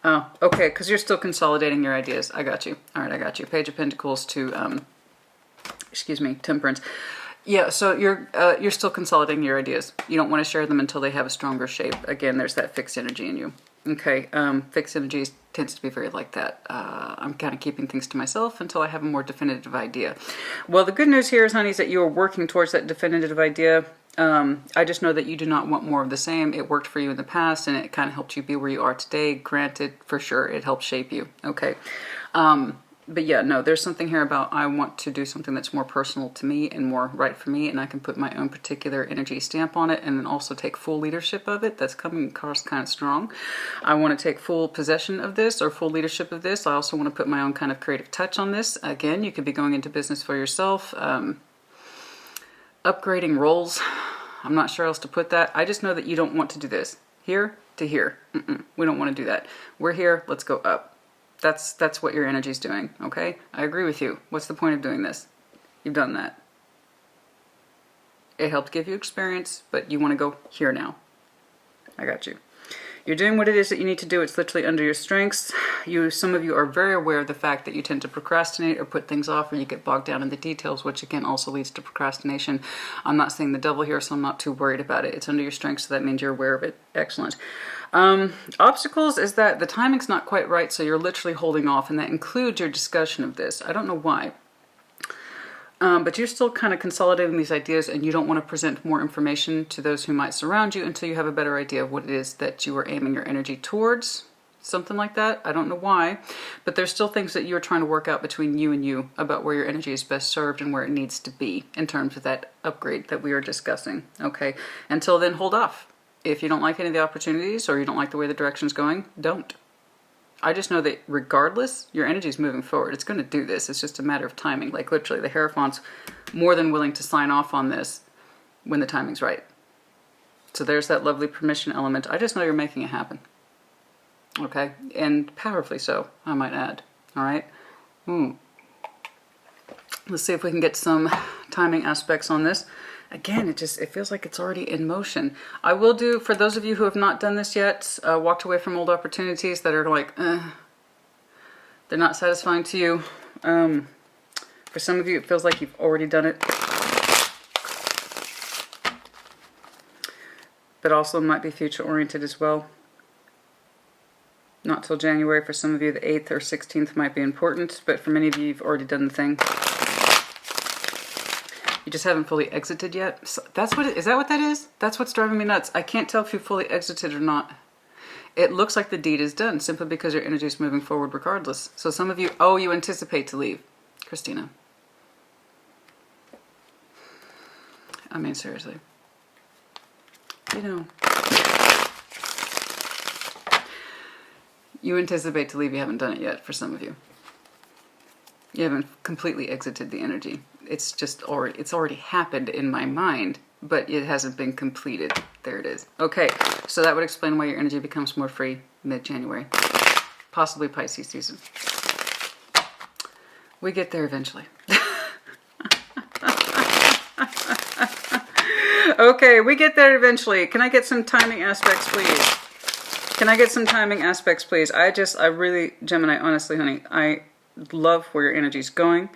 Oh, okay, because you're still consolidating your ideas. I got you. All right, I got you. Page of Pentacles to, excuse me, Temperance. Yeah, so you're still consolidating your ideas. You don't want to share them until they have a stronger shape. Again, there's that fixed energy in you. Okay, fixed energy tends to be very like that. I'm kind of keeping things to myself until I have a more definitive idea. Well, the good news here is, honey, is that you are working towards that definitive idea. I just know that you do not want more of the same. It worked for you in the past and it kind of helped you be where you are today. Granted, for sure, it helped shape you. Okay. But yeah, no, there's something here about I want to do something that's more personal to me and more right for me, and I can put my own particular energy stamp on it and then also take full leadership of it. That's coming across kind of strong. I want to take full possession of this or full leadership of this. I also want to put my own kind of creative touch on this. Again, you could be going into business for yourself, upgrading roles. I'm not sure else to put that. I just know that you don't want to do this. Here to here. We don't want to do that. We're here. Let's go up. That's what your energy's doing, okay? I agree with you. What's the point of doing this? You've done that. It helped give you experience, but you want to go here now. I got you. You're doing what it is that you need to do. It's literally under your strengths. Some of you are very aware of the fact that you tend to procrastinate or put things off, or you get bogged down in the details, which again also leads to procrastination. I'm not saying the devil here, so I'm not too worried about it. It's under your strengths, so that means you're aware of it. Excellent. Obstacles is that the timing's not quite right, so you're literally holding off, and that includes your discussion of this. I don't know why. But you're still kind of consolidating these ideas, and you don't want to present more information to those who might surround you until you have a better idea of what it is that you are aiming your energy towards. Something like that. I don't know why, but there's still things that you're trying to work out between you and you about where your energy is best served and where it needs to be in terms of that upgrade that we are discussing. Okay. Until then, hold off. If you don't like any of the opportunities or you don't like the way the direction's going, don't. I just know that regardless, your energy is moving forward. It's going to do this. It's just a matter of timing. Like literally, the Hierophant's more than willing to sign off on this when the timing's right. So there's that lovely permission element. I just know you're making it happen. Okay? And powerfully so, I might add. All right? Let's see if we can get some timing aspects on this. Again, it feels like it's already in motion. I will do, for those of you who have not done this yet, walked away from old opportunities that are like, they're not satisfying to you. For some of you, it feels like you've already done it. But also might be future oriented as well. Not till January. For some of you, the 8th or 16th might be important, but for many of you, you've already done the thing. You just haven't fully exited yet. So that's what is that what that is? That's what's driving me nuts. I can't tell if you fully exited or not. It looks like the deed is done simply because your energy is moving forward regardless. So some of you, you anticipate to leave. Christina. I mean, seriously. You know. You anticipate to leave. You haven't done it yet for some of you. You haven't completely exited the energy. It's just it's already happened in my mind, but it hasn't been completed. There it is. Okay, so that would explain why your energy becomes more free mid-January. Possibly Pisces season. We get there eventually. Okay, we get there eventually. Can I get some timing aspects, please? Can I get some timing aspects, please? I really, Gemini, honestly, honey, I love where your energy's going.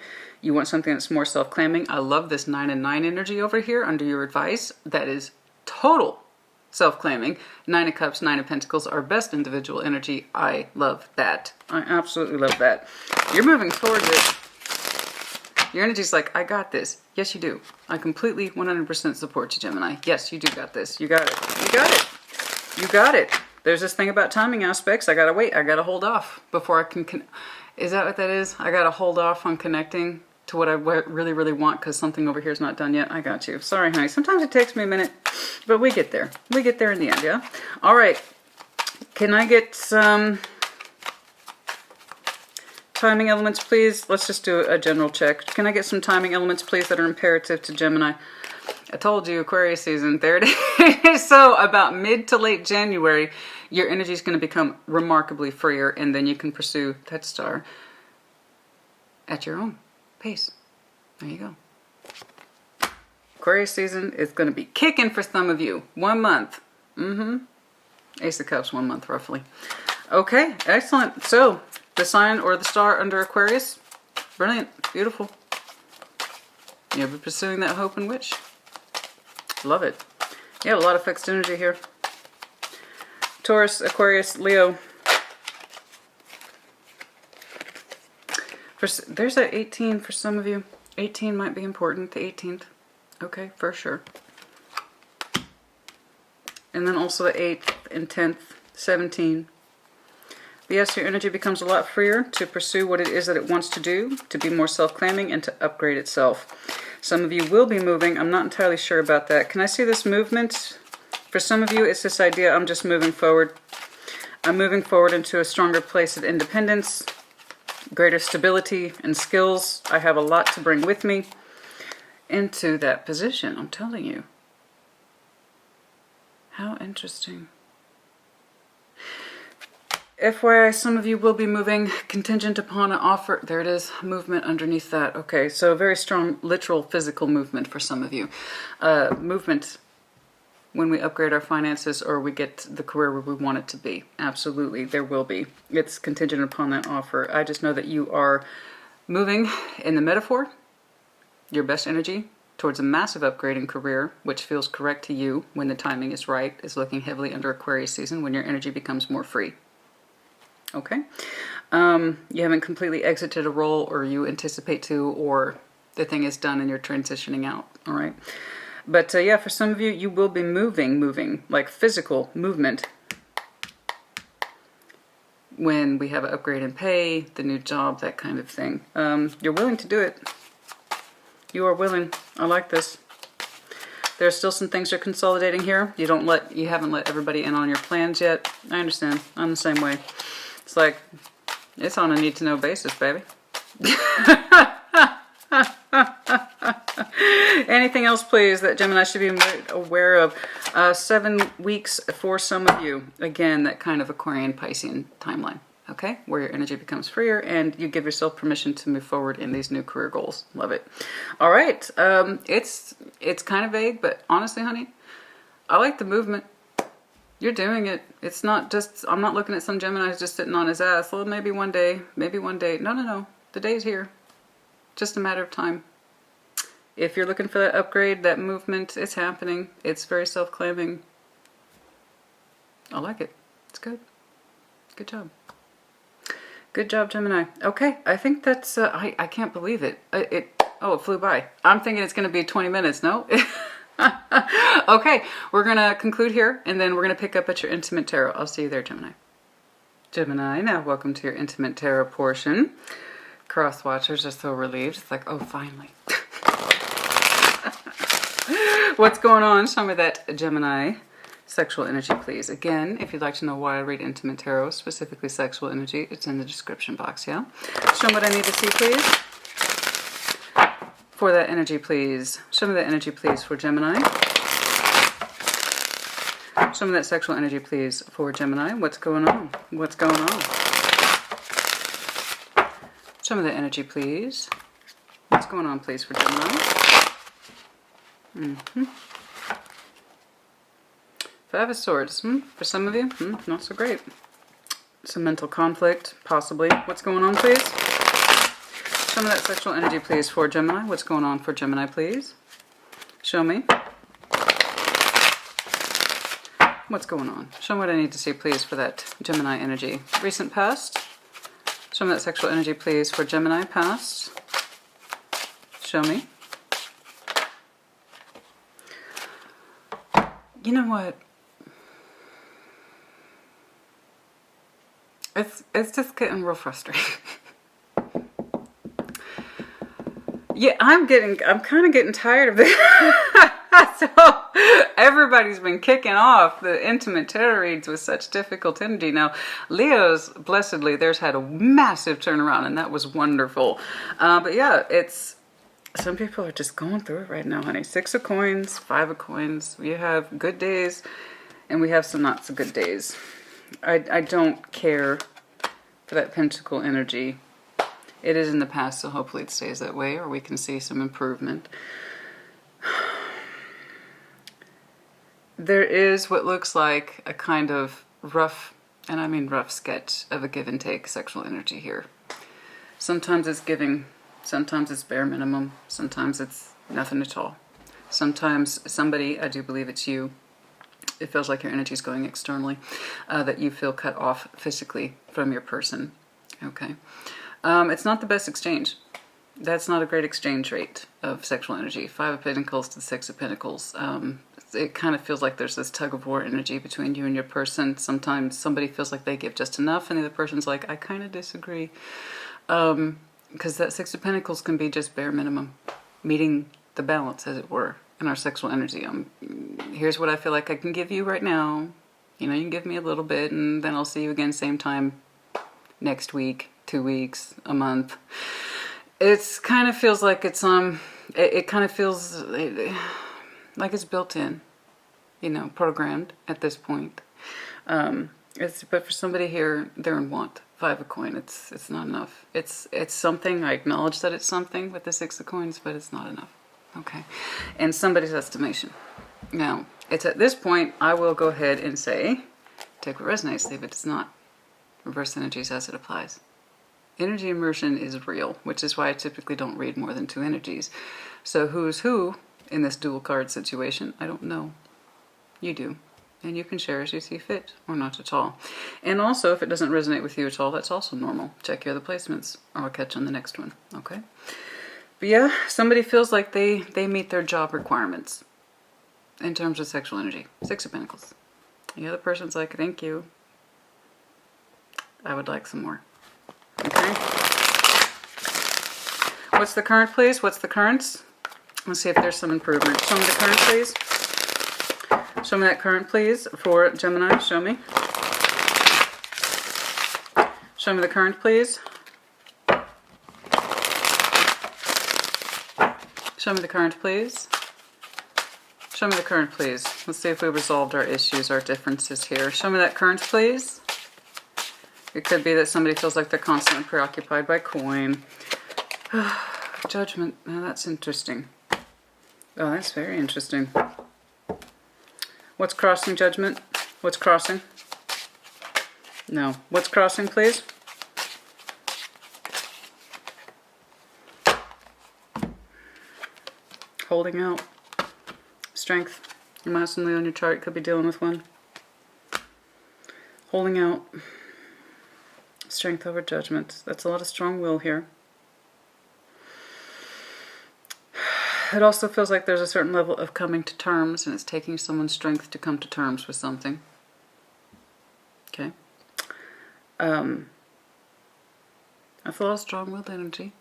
You want something that's more self-claiming. I love this 9 and 9 energy over here under your advice. That is total self-claiming. 9 of Cups, 9 of Pentacles, our best individual energy. I love that. I absolutely love that. You're moving towards it. Your energy's like, I got this. Yes, you do. I completely 100% support you, Gemini. Yes, you do got this. You got it. You got it. You got it. There's this thing about timing aspects. I gotta wait. I gotta hold off before I can... Is that what that is? I gotta hold off on connecting to what I really, really want because something over here is not done yet. I got you. Sorry, honey. Sometimes it takes me a minute, but we get there. We get there in the end, yeah? All right. Can I get some timing elements, please? Let's just do a general check. Can I get some timing elements, please, that are imperative to Gemini? I told you, Aquarius season. There it is. So about mid to late January, your energy is going to become remarkably freer, and then you can pursue that star at your own pace. There you go. Aquarius season is going to be kicking for some of you. 1 month. Ace of Cups, 1 month roughly. Okay, excellent. So the sign or the star under Aquarius, brilliant, beautiful. You'll be pursuing that hope and wish. Love it. Yeah, a lot of fixed energy here. Taurus, Aquarius, Leo. There's that 18 for some of you. 18 might be important, the 18th. Okay, for sure. And then also the 8th and 10th, 17. But yes, your energy becomes a lot freer to pursue what it is that it wants to do, to be more self-claiming, and to upgrade itself. Some of you will be moving. I'm not entirely sure about that. Can I see this movement? For some of you, it's this idea, I'm just moving forward. I'm moving forward into a stronger place of independence, greater stability and skills. I have a lot to bring with me into that position, I'm telling you. How interesting. FYI, some of you will be moving contingent upon an offer. There it is, movement underneath that. Okay, so a very strong literal physical movement for some of you. Movement when we upgrade our finances or we get the career where we want it to be. Absolutely, there will be. It's contingent upon that offer. I just know that you are moving in the metaphor, your best energy, towards a massive upgrading career, which feels correct to you when the timing is right, is looking heavily under Aquarius season when your energy becomes more free. Okay? You haven't completely exited a role or you anticipate to, or the thing is done and you're transitioning out. All right. But yeah, for some of you, you will be moving, like physical movement. When we have an upgrade in pay, the new job, that kind of thing. You're willing to do it. You are willing. I like this. There's still some things you're consolidating here. You haven't let everybody in on your plans yet. I understand. I'm the same way. It's like, it's on a need-to-know basis, baby. Anything else, please, that Gemini should be aware of? 7 weeks for some of you. Again, that kind of Aquarian Piscean timeline. Okay, where your energy becomes freer and you give yourself permission to move forward in these new career goals. Love it. All right, it's kind of vague, but honestly, honey, I like the movement. You're doing it. It's not just, I'm not looking at some Gemini who's just sitting on his ass. Well, maybe one day, maybe one day. No, no, no. The day's here. Just a matter of time. If you're looking for that upgrade, that movement, it's happening. It's very self-claiming. I like it. It's good. Good job. Good job, Gemini. Okay, I think that's, I can't believe it. It flew by. I'm thinking it's going to be 20 minutes, no? Okay, we're going to conclude here, and then we're going to pick up at your Intimate Tarot. I'll see you there, Gemini. Gemini, now welcome to your Intimate Tarot portion. Cross watchers are so relieved. It's like, oh, finally. What's going on? Show me that Gemini sexual energy, please. Again, if you'd like to know why I read Intimate Tarot, specifically sexual energy, it's in the description box, yeah? Show me what I need to see, please. For that energy, please. Show me that energy, please, for Gemini. Show me that sexual energy, please, for Gemini. What's going on? What's going on? Show me that energy, please. What's going on, please, for Gemini? Five of Swords. For some of you, not so great. Some mental conflict, possibly. What's going on, please? Show me that sexual energy, please, for Gemini. What's going on for Gemini, please? Show me. What's going on? Show me what I need to see, please, for that Gemini energy. Recent past. Show me that sexual energy, please, for Gemini past. Show me. You know what? It's just getting real frustrating. Yeah, I'm kind of getting tired of this. So everybody's been kicking off the Intimate Tarot reads with such difficult energy. Now, Leo's, blessedly, theirs had a massive turnaround, and that was wonderful. But yeah, some people are just going through it right now, honey. 6 of Coins, 5 of Coins. We have good days, and we have some not so good days. I don't care for that Pentacle energy. It is in the past, so hopefully it stays that way, or we can see some improvement. There is what looks like a kind of rough, and I mean rough sketch of a give and take sexual energy here. Sometimes it's giving, sometimes it's bare minimum, sometimes it's nothing at all. Sometimes somebody, I do believe it's you, it feels like your energy is going externally, that you feel cut off physically from your person. Okay. It's not the best exchange. That's not a great exchange rate of sexual energy. 5 of Pentacles to 6 of Pentacles. It kind of feels like there's this tug of war energy between you and your person. Sometimes somebody feels like they give just enough, and the other person's like, I kind of disagree. Because that 6 of Pentacles can be just bare minimum, meeting the balance, as it were, in our sexual energy. Here's what I feel like I can give you right now. You know, you can give me a little bit, and then I'll see you again same time next week, 2 weeks, a month. It's kind of feels like it's it kind of feels like it's built in, you know, programmed at this point. But for somebody here, they're in want. 5 of Coins, it's not enough. It's something. I acknowledge that it's something with the 6 of Coins, but it's not enough. Okay, in somebody's estimation. Now, it's at this point I will go ahead and say, take what resonates, leave it does not. Reverse energies as it applies. Energy immersion is real, which is why I typically don't read more than 2 energies. So who's who in this dual card situation, I don't know. You do. And you can share as you see fit, or not at all. And also, if it doesn't resonate with you at all, that's also normal. Check your other placements, or I'll catch you on the next one, okay? But yeah, somebody feels like they meet their job requirements in terms of sexual energy. 6 of Pentacles. The other person's like, thank you. I would like some more. Okay. What's the current, please? What's the currents? Let's see if there's some improvement. Show me the current, please. Show me that current, please, for Gemini. Show me. Show me the current, please. Show me the current, please. Show me the current, please. Let's see if we resolved our issues, our differences here. Show me that current, please. It could be that somebody feels like they're constantly preoccupied by coin. Judgment. Now that's interesting. Oh, that's very interesting. What's crossing, Judgment? What's crossing? No. What's crossing, please? Holding out. Strength. Your Mars and Leo on your chart could be dealing with one. Holding out. Strength over judgment. That's a lot of strong will here. It also feels like there's a certain level of coming to terms, and it's taking someone's strength to come to terms with something. Okay. That's a lot of strong-willed energy.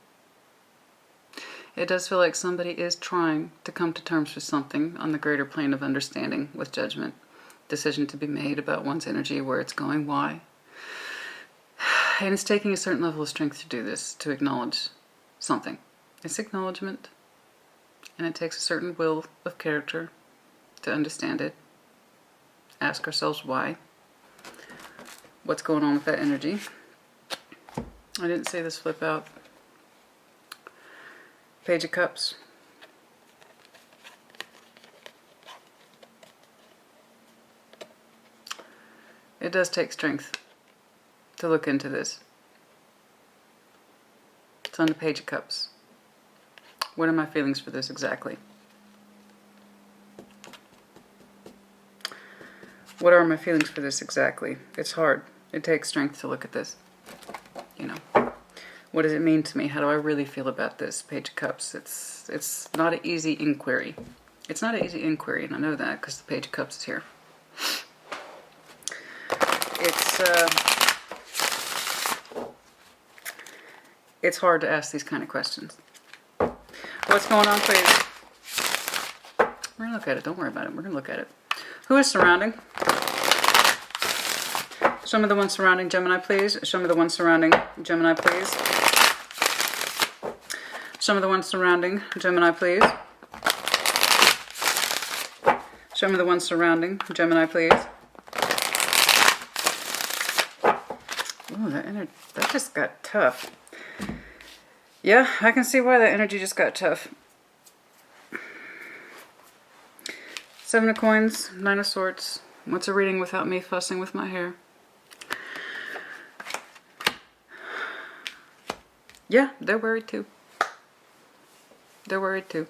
It does feel like somebody is trying to come to terms with something on the greater plane of understanding with judgment. Decision to be made about one's energy, where it's going, why. And it's taking a certain level of strength to do this, to acknowledge something. It's acknowledgement. And it takes a certain will of character to understand it. Ask ourselves why. What's going on with that energy? I didn't say this flip out. Page of Cups. It does take strength to look into this. It's on the Page of Cups. What are my feelings for this exactly? What are my feelings for this exactly? It's hard. It takes strength to look at this. You know. What does it mean to me? How do I really feel about this? Page of Cups. It's not an easy inquiry. It's not an easy inquiry, and I know that because the Page of Cups is here. It's hard to ask these kind of questions. What's going on, please? We're going to look at it. Don't worry about it. We're going to look at it. Who is surrounding? Show me the one surrounding Gemini, please. Show me the one surrounding Gemini, please. Show me the one surrounding Gemini, please. Show me the one surrounding Gemini, please. Ooh, that just got tough. Yeah, I can see why that energy just got tough. 7 of Coins, 9 of Swords. What's a reading without me fussing with my hair? Yeah, they're worried too. They're worried too.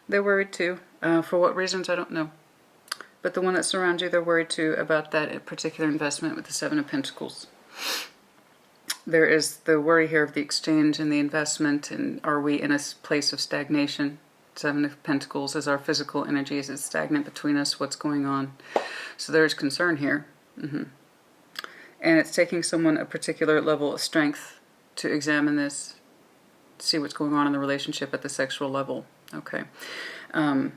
They're worried too. For what reasons, I don't know. But the one that surrounds you, they're worried too about that particular investment with the 7 of Pentacles. There is the worry here of the exchange and the investment, and are we in a place of stagnation? 7 of Pentacles is our physical energy. Is it stagnant between us? What's going on? So there's concern here. And it's taking someone a particular level of strength to examine this, see what's going on in the relationship at the sexual level. Okay. And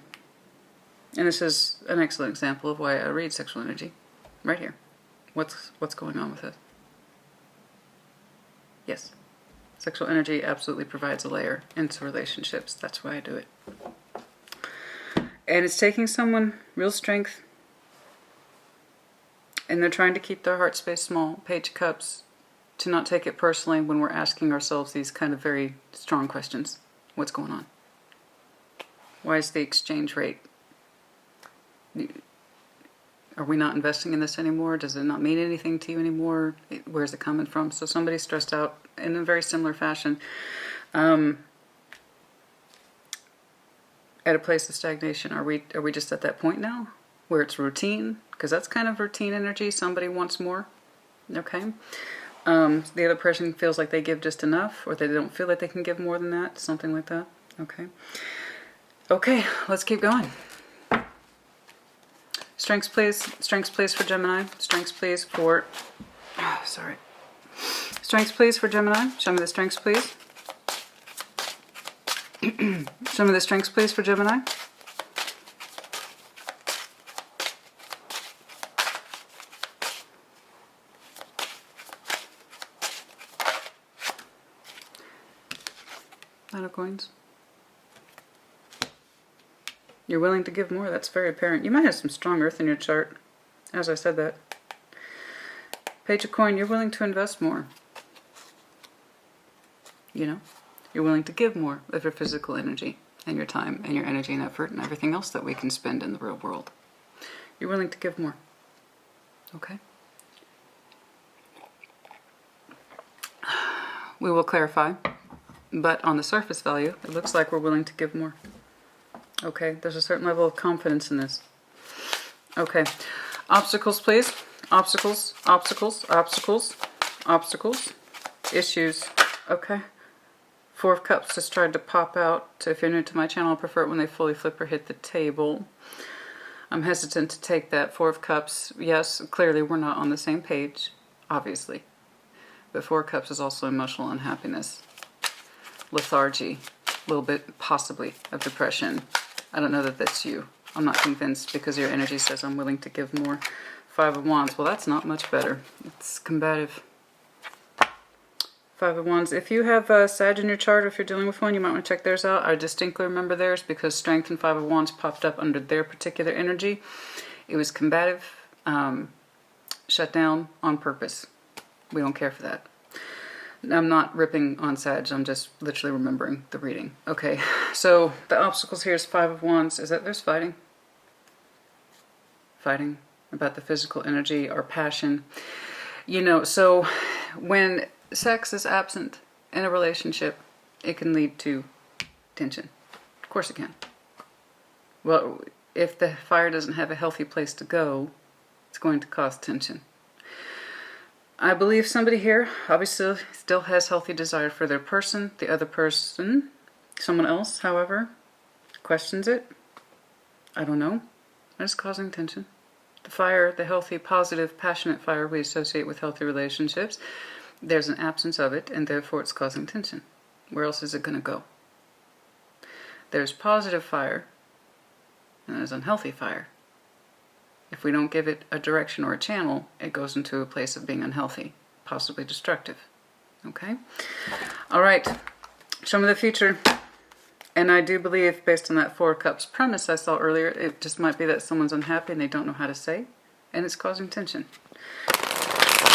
this is an excellent example of why I read sexual energy. Right here. What's going on with it? Yes. Sexual energy absolutely provides a layer into relationships. That's why I do it. And it's taking someone real strength. And they're trying to keep their heart space small. Page of Cups. To not take it personally when we're asking ourselves these kind of very strong questions. What's going on? Why is the exchange rate? Are we not investing in this anymore? Does it not mean anything to you anymore? Where's it coming from? So somebody's stressed out in a very similar fashion. At a place of stagnation. Are we just at that point now? Where it's routine? Because that's kind of routine energy. Somebody wants more. Okay. The other person feels like they give just enough, or they don't feel like they can give more than that, something like that. Okay. Okay, let's keep going. Strengths, please. Strengths, please, for Gemini. Strengths, please, for... Oh, sorry. Strengths, please, for Gemini. Show me the strengths, please. Show me the strengths, please, for Gemini. Nine of Coins. You're willing to give more. That's very apparent. You might have some strong earth in your chart, as I said that. Page of Coin, you're willing to invest more. You know, you're willing to give more of your physical energy and your time and your energy and effort and everything else that we can spend in the real world. You're willing to give more. Okay? We will clarify, but on the surface value, it looks like we're willing to give more. Okay, there's a certain level of confidence in this. Okay, obstacles, please. Obstacles, obstacles, obstacles, obstacles, issues. Okay. Four of Cups just tried to pop out. If you're new to my channel, I prefer it when they fully flip or hit the table. I'm hesitant to take that. Four of Cups, yes, clearly we're not on the same page, obviously. But Four of Cups is also emotional unhappiness, lethargy, a little bit possibly of depression. I don't know that that's you. I'm not convinced because your energy says I'm willing to give more. Five of Wands, well, that's not much better. It's combative. Five of Wands. If you have Sag in your chart, or if you're dealing with one, you might want to check theirs out. I distinctly remember theirs because Strength and Five of Wands popped up under their particular energy. It was combative, shut down on purpose. We don't care for that. I'm not ripping on Sag, I'm just literally remembering the reading. Okay, so the obstacles here is Five of Wands. Is that there's fighting? Fighting about the physical energy or passion. You know, so when sex is absent in a relationship, it can lead to tension. Of course it can. Well, if the fire doesn't have a healthy place to go, it's going to cause tension. I believe somebody here obviously still has healthy desire for their person. The other person, someone else, however, questions it. I don't know. It's causing tension. The fire, the healthy, positive, passionate fire we associate with healthy relationships, there's an absence of it, and therefore it's causing tension. Where else is it going to go? There's positive fire, and there's unhealthy fire. If we don't give it a direction or a channel, it goes into a place of being unhealthy, possibly destructive. Okay? All right. Show me the future. And I do believe, based on that Four of Cups premise I saw earlier, it just might be that someone's unhappy and they don't know how to say, and it's causing tension.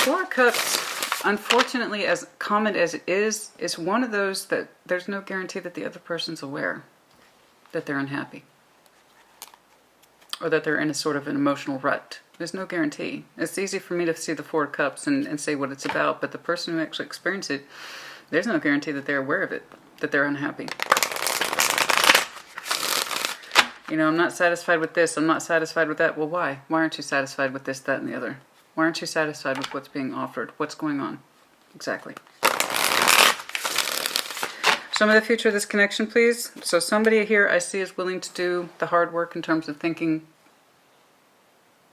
Four of Cups, unfortunately, as common as it is one of those that there's no guarantee that the other person's aware that they're unhappy. Or that they're in a sort of an emotional rut. There's no guarantee. It's easy for me to see the Four of Cups and say what it's about, but the person who actually experienced it, there's no guarantee that they're aware of it, that they're unhappy. You know, I'm not satisfied with this, I'm not satisfied with that. Well, why? Why aren't you satisfied with this, that, and the other? Why aren't you satisfied with what's being offered? What's going on? Exactly. Show me the future of this connection, please. So somebody here I see is willing to do the hard work in terms of thinking,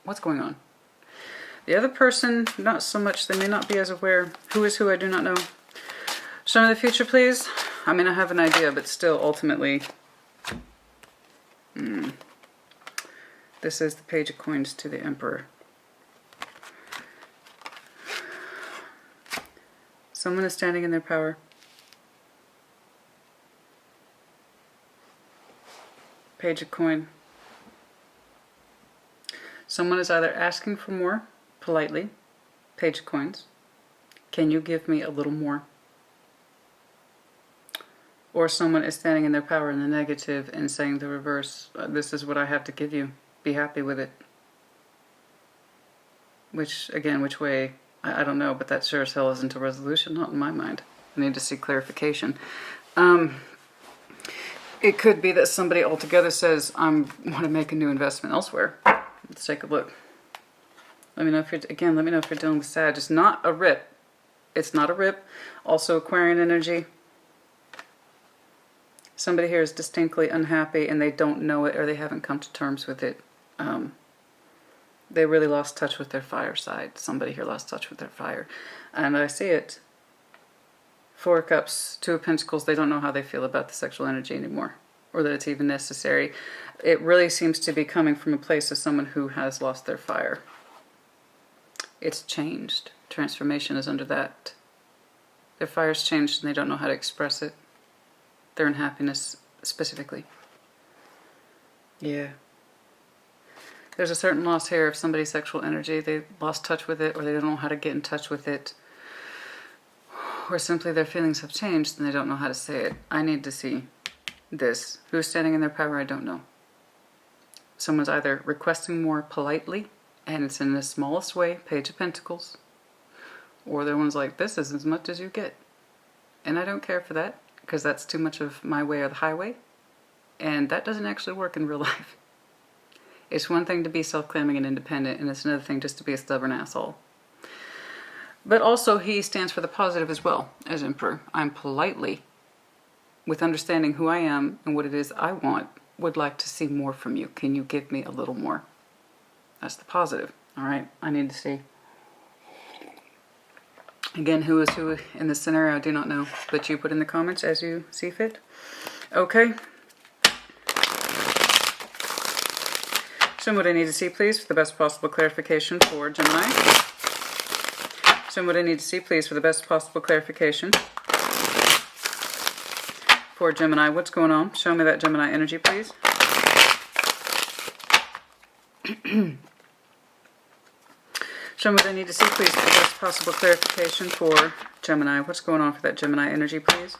what's going on? The other person, not so much, they may not be as aware. Who is who, I do not know. Show me the future, please. I mean, I have an idea, but still, ultimately, this is the Page of Coins to the Emperor. Someone is standing in their power. Page of Coin. Someone is either asking for more, politely, Page of Coins. Can you give me a little more? Or someone is standing in their power in the negative and saying the reverse. This is what I have to give you. Be happy with it. Which, again, which way, I don't know, but that sure as hell isn't a resolution, not in my mind. I need to see clarification. It could be that somebody altogether says, I want to make a new investment elsewhere. Let's take a look. Let me know if you're, again, let me know if you're dealing with Sag. It's not a rip. It's not a rip. Also Aquarian energy. Somebody here is distinctly unhappy and they don't know it or they haven't come to terms with it. They really lost touch with their fire side. Somebody here lost touch with their fire. And I see it. 4 of Cups, 2 of Pentacles. They don't know how they feel about the sexual energy anymore. Or that it's even necessary. It really seems to be coming from a place of someone who has lost their fire. It's changed. Transformation is under that. Their fire's changed and they don't know how to express it. Their unhappiness specifically. Yeah. There's a certain loss here of somebody's sexual energy. They lost touch with it or they don't know how to get in touch with it. Or simply their feelings have changed and they don't know how to say it. I need to see this. Who's standing in their power? I don't know. Someone's either requesting more politely and it's in the smallest way, Page of Pentacles. Or the one's like, this is as much as you get. And I don't care for that because that's too much of my way or the highway. And that doesn't actually work in real life. It's one thing to be self-claiming and independent, and it's another thing just to be a stubborn asshole. But also, he stands for the positive as well, as Emperor. I'm politely, with understanding who I am and what it is I want, would like to see more from you. Can you give me a little more? That's the positive. All right, I need to see. Again, who is who in this scenario, I do not know. But you put in the comments as you see fit. Okay. Show me what I need to see, please, for the best possible clarification for Gemini. Show me what I need to see, please, for the best possible clarification for Gemini. What's going on? Show me that Gemini energy, please. Show me what I need to see, please, for the best possible clarification for Gemini. What's going on for that Gemini energy, please?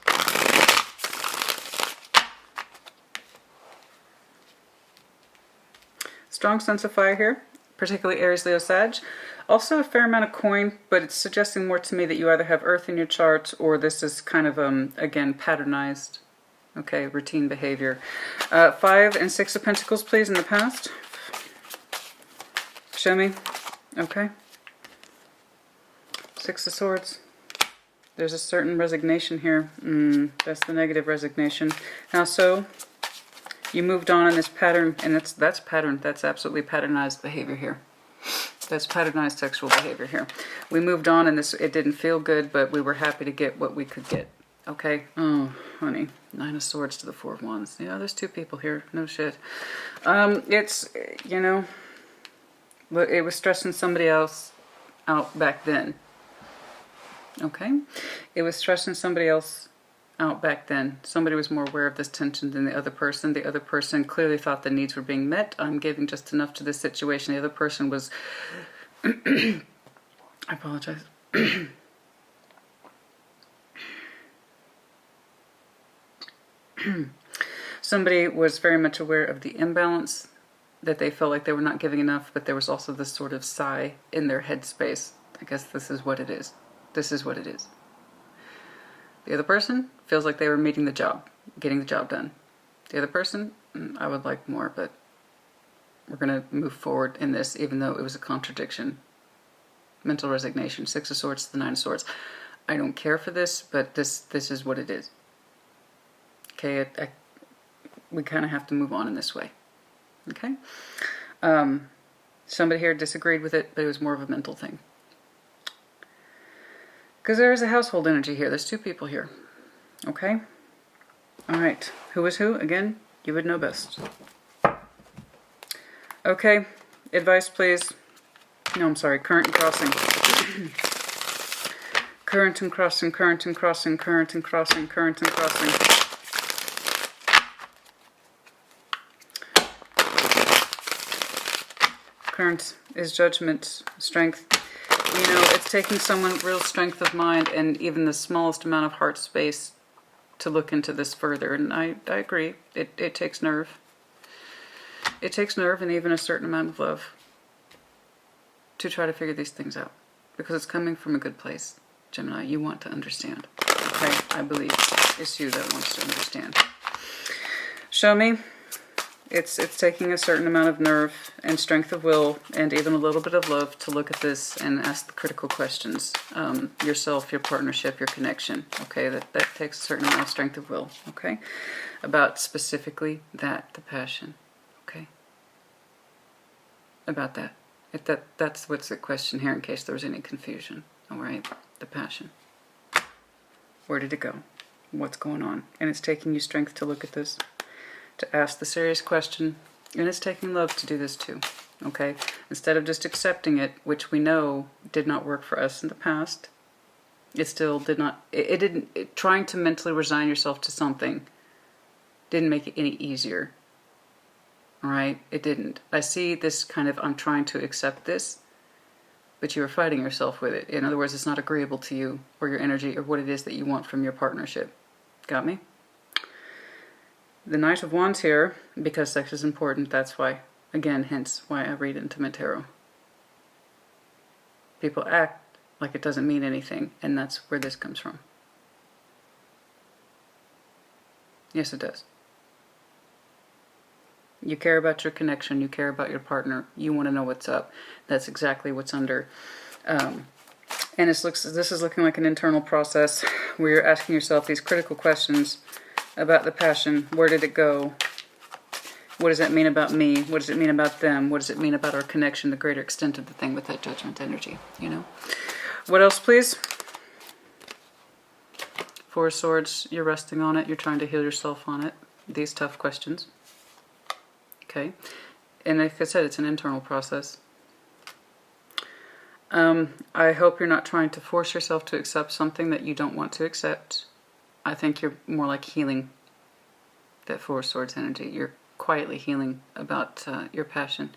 Strong sense of fire here, particularly Aries, Leo, Sag. Also a fair amount of coin, but it's suggesting more to me that you either have Earth in your chart or this is kind of, again, patternized, okay, routine behavior. 5 and 6 of Pentacles, please, in the past. Show me. Okay. 6 of Swords. There's a certain resignation here. That's the negative resignation. How so? You moved on in this pattern, and that's pattern. That's absolutely patternized behavior here. That's patternized sexual behavior here. We moved on, and it didn't feel good, but we were happy to get what we could get. Okay? Oh, honey. 9 of Swords to the 4 of Wands. Yeah, there's 2 people here. No shit. It's, you know, it was stressing somebody else out back then. Okay? It was stressing somebody else out back then. Somebody was more aware of this tension than the other person. The other person clearly thought the needs were being met. I'm giving just enough to this situation. The other person was I apologize. Somebody was very much aware of the imbalance, that they felt like they were not giving enough, but there was also this sort of sigh in their headspace. I guess this is what it is. This is what it is. The other person feels like they were meeting the job, getting the job done. The other person, I would like more, but we're going to move forward in this, even though it was a contradiction. Mental resignation, 6 of Swords to the 9 of Swords. I don't care for this, but this is what it is. Okay, we kind of have to move on in this way. Okay? Somebody here disagreed with it, but it was more of a mental thing. Because there is a household energy here. There's 2 people here. Okay? Alright. Who is who? Again, you would know best. Okay. Advice, please. No, I'm sorry. Current and crossing. Current and crossing, current and crossing, current and crossing, current and crossing. Current is judgment, strength. You know, it's taking someone real strength of mind and even the smallest amount of heart space to look into this further. And I agree. It takes nerve. It takes nerve and even a certain amount of love to try to figure these things out. Because it's coming from a good place. Gemini, you want to understand. Okay? I believe it's you that wants to understand. Show me It's taking a certain amount of nerve and strength of will and even a little bit of love to look at this and ask the critical questions. Yourself, your partnership, your connection. Okay, that takes a certain amount of strength of will. Okay, about specifically that, the passion. Okay, about that. That's what's the question here in case there was any confusion. All right, the passion. Where did it go? What's going on? And it's taking you strength to look at this, to ask the serious question, and it's taking love to do this too. Okay, instead of just accepting it, which we know did not work for us in the past, it still did not. It didn't. Trying to mentally resign yourself to something didn't make it any easier. All right, it didn't. I see this kind of, I'm trying to accept this, but you are fighting yourself with it. In other words, it's not agreeable to you or your energy or what it is that you want from your partnership. Got me? The Knight of Wands here, because sex is important, that's why, again, hence why I read Intimate Tarot. People act like it doesn't mean anything, and that's where this comes from. Yes, it does. You care about your connection, you care about your partner, you want to know what's up. That's exactly what's under. And this is looking like an internal process where you're asking yourself these critical questions about the passion. Where did it go? What does that mean about me? What does it mean about them? What does it mean about our connection, the greater extent of the thing with that Judgment energy, you know? What else, please? Four of Swords, you're resting on it. You're trying to heal yourself on it. These tough questions. Okay, and like I said, it's an internal process. I hope you're not trying to force yourself to accept something that you don't want to accept. I think you're more like healing that Four of Swords energy. You're quietly healing about your passion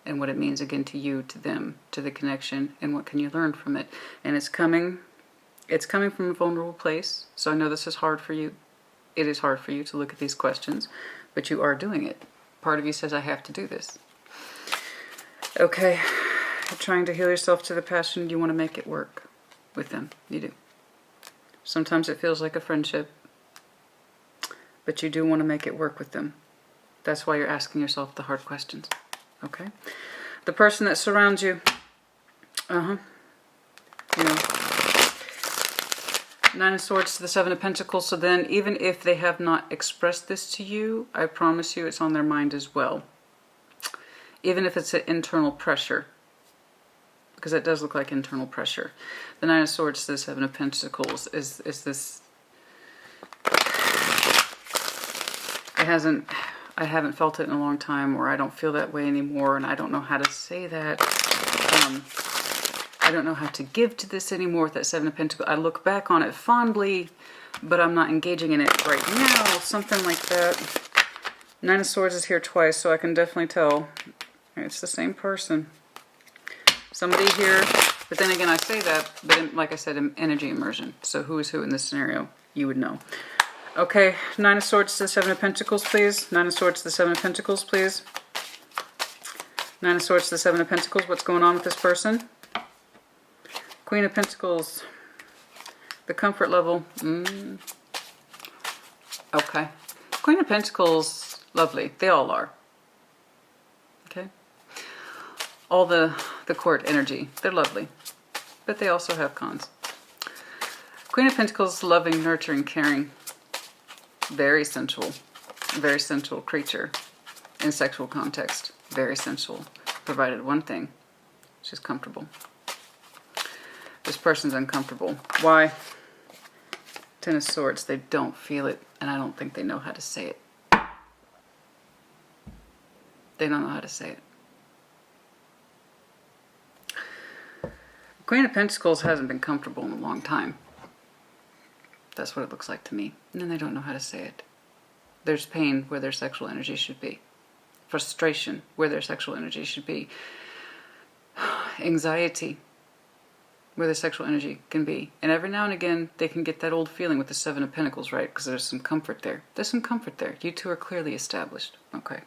and what it means again to you, to them, to the connection, and what can you learn from it. And it's coming from a vulnerable place. So I know this is hard for you. It is hard for you to look at these questions, but you are doing it. Part of you says, I have to do this. Okay, you're trying to heal yourself to the passion. You want to make it work with them. You do. Sometimes it feels like a friendship, but you do want to make it work with them. That's why you're asking yourself the hard questions. Okay? The person that surrounds you, you know, Nine of Swords to the Seven of Pentacles. So then, even if they have not expressed this to you, I promise you it's on their mind as well. Even if it's an internal pressure. Because it does look like internal pressure. The Nine of Swords to the Seven of Pentacles is this... I haven't felt it in a long time, or I don't feel that way anymore, and I don't know how to say that. I don't know how to give to this anymore with that Seven of Pentacles. I look back on it fondly, but I'm not engaging in it right now. Something like that. Nine of Swords is here twice, so I can definitely tell it's the same person. Somebody here, but then again I say that, but like I said, energy immersion. So who is who in this scenario? You would know. Okay, Nine of Swords to the Seven of Pentacles, please. Nine of Swords to the Seven of Pentacles, please. Nine of Swords to the Seven of Pentacles. What's going on with this person? Queen of Pentacles. The comfort level. Okay. Queen of Pentacles, lovely. They all are. Okay. All the court energy. They're lovely. But they also have cons. Queen of Pentacles, loving, nurturing, caring. Very sensual creature in sexual context. Very sensual. Provided one thing. She's comfortable. This person's uncomfortable. Why? Ten of Swords. They don't feel it, and I don't think they know how to say it. They don't know how to say it. Queen of Pentacles hasn't been comfortable in a long time. That's what it looks like to me. And then they don't know how to say it. There's pain where their sexual energy should be. Frustration where their sexual energy should be. Anxiety where the sexual energy can be. And every now and again, they can get that old feeling with the Seven of Pentacles, right? Because there's some comfort there. There's some comfort there. You two are clearly established. Okay.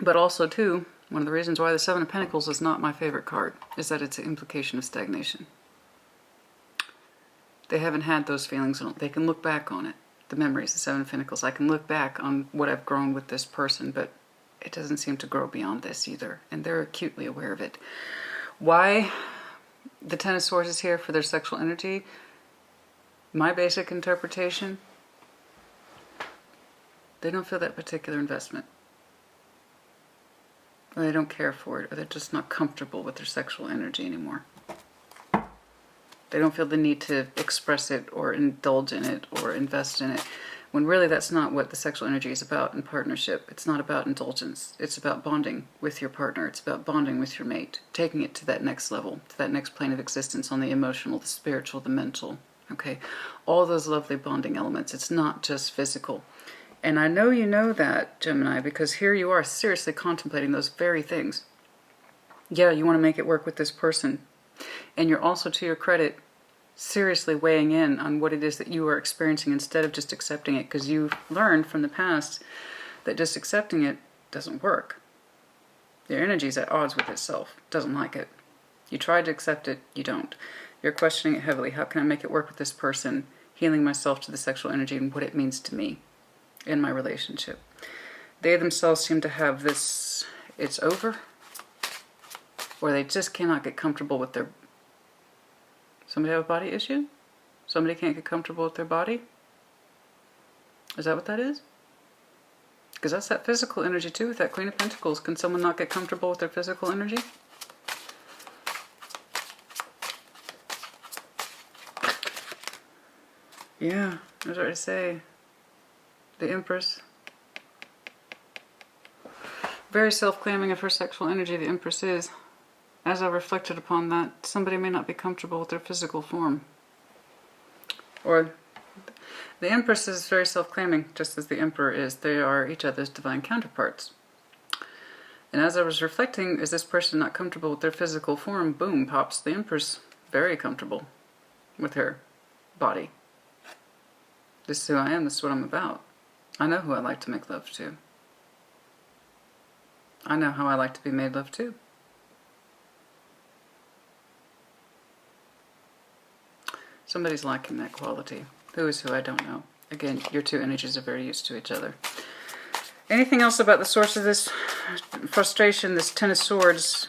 But also, too, one of the reasons why the Seven of Pentacles is not my favorite card is that it's an implication of stagnation. They haven't had those feelings. They can look back on it. the memories, the Seven of Pentacles. I can look back on what I've grown with this person, but it doesn't seem to grow beyond this either. And they're acutely aware of it. Why the Ten of Swords is here for their sexual energy? My basic interpretation, they don't feel that particular investment. Or they don't care for it, or they're just not comfortable with their sexual energy anymore. They don't feel the need to express it or indulge in it or invest in it, when really that's not what the sexual energy is about in partnership. It's not about indulgence. It's about bonding with your partner. It's about bonding with your mate, taking it to that next level, to that next plane of existence on the emotional, the spiritual, the mental. Okay, all those lovely bonding elements. It's not just physical. And I know you know that, Gemini, because here you are seriously contemplating those very things. Yeah, you want to make it work with this person. And you're also, to your credit, seriously weighing in on what it is that you are experiencing instead of just accepting it, because you've learned from the past that just accepting it doesn't work. Your energy is at odds with itself, doesn't like it. You tried to accept it, you don't. You're questioning it heavily. How can I make it work with this person? Healing myself to the sexual energy and what it means to me in my relationship. They themselves seem to have this, it's over, or they just cannot get comfortable with their... Somebody have a body issue? Somebody can't get comfortable with their body? Is that what that is? Because that's that physical energy too, with that Queen of Pentacles. Can someone not get comfortable with their physical energy? Yeah, I was already say. The Empress. Very self-claiming of her sexual energy, the Empress is. As I reflected upon that, somebody may not be comfortable with their physical form. Or the Empress is very self-claiming, just as the Emperor is. They are each other's divine counterparts. And as I was reflecting, is this person not comfortable with their physical form? Boom, pops the Empress. Very comfortable with her body. This is who I am, this is what I'm about. I know who I like to make love to. I know how I like to be made love to. Somebody's lacking that quality. Who is who, I don't know. Again, your two energies are very used to each other. Anything else about the source of this frustration, this Ten of Swords?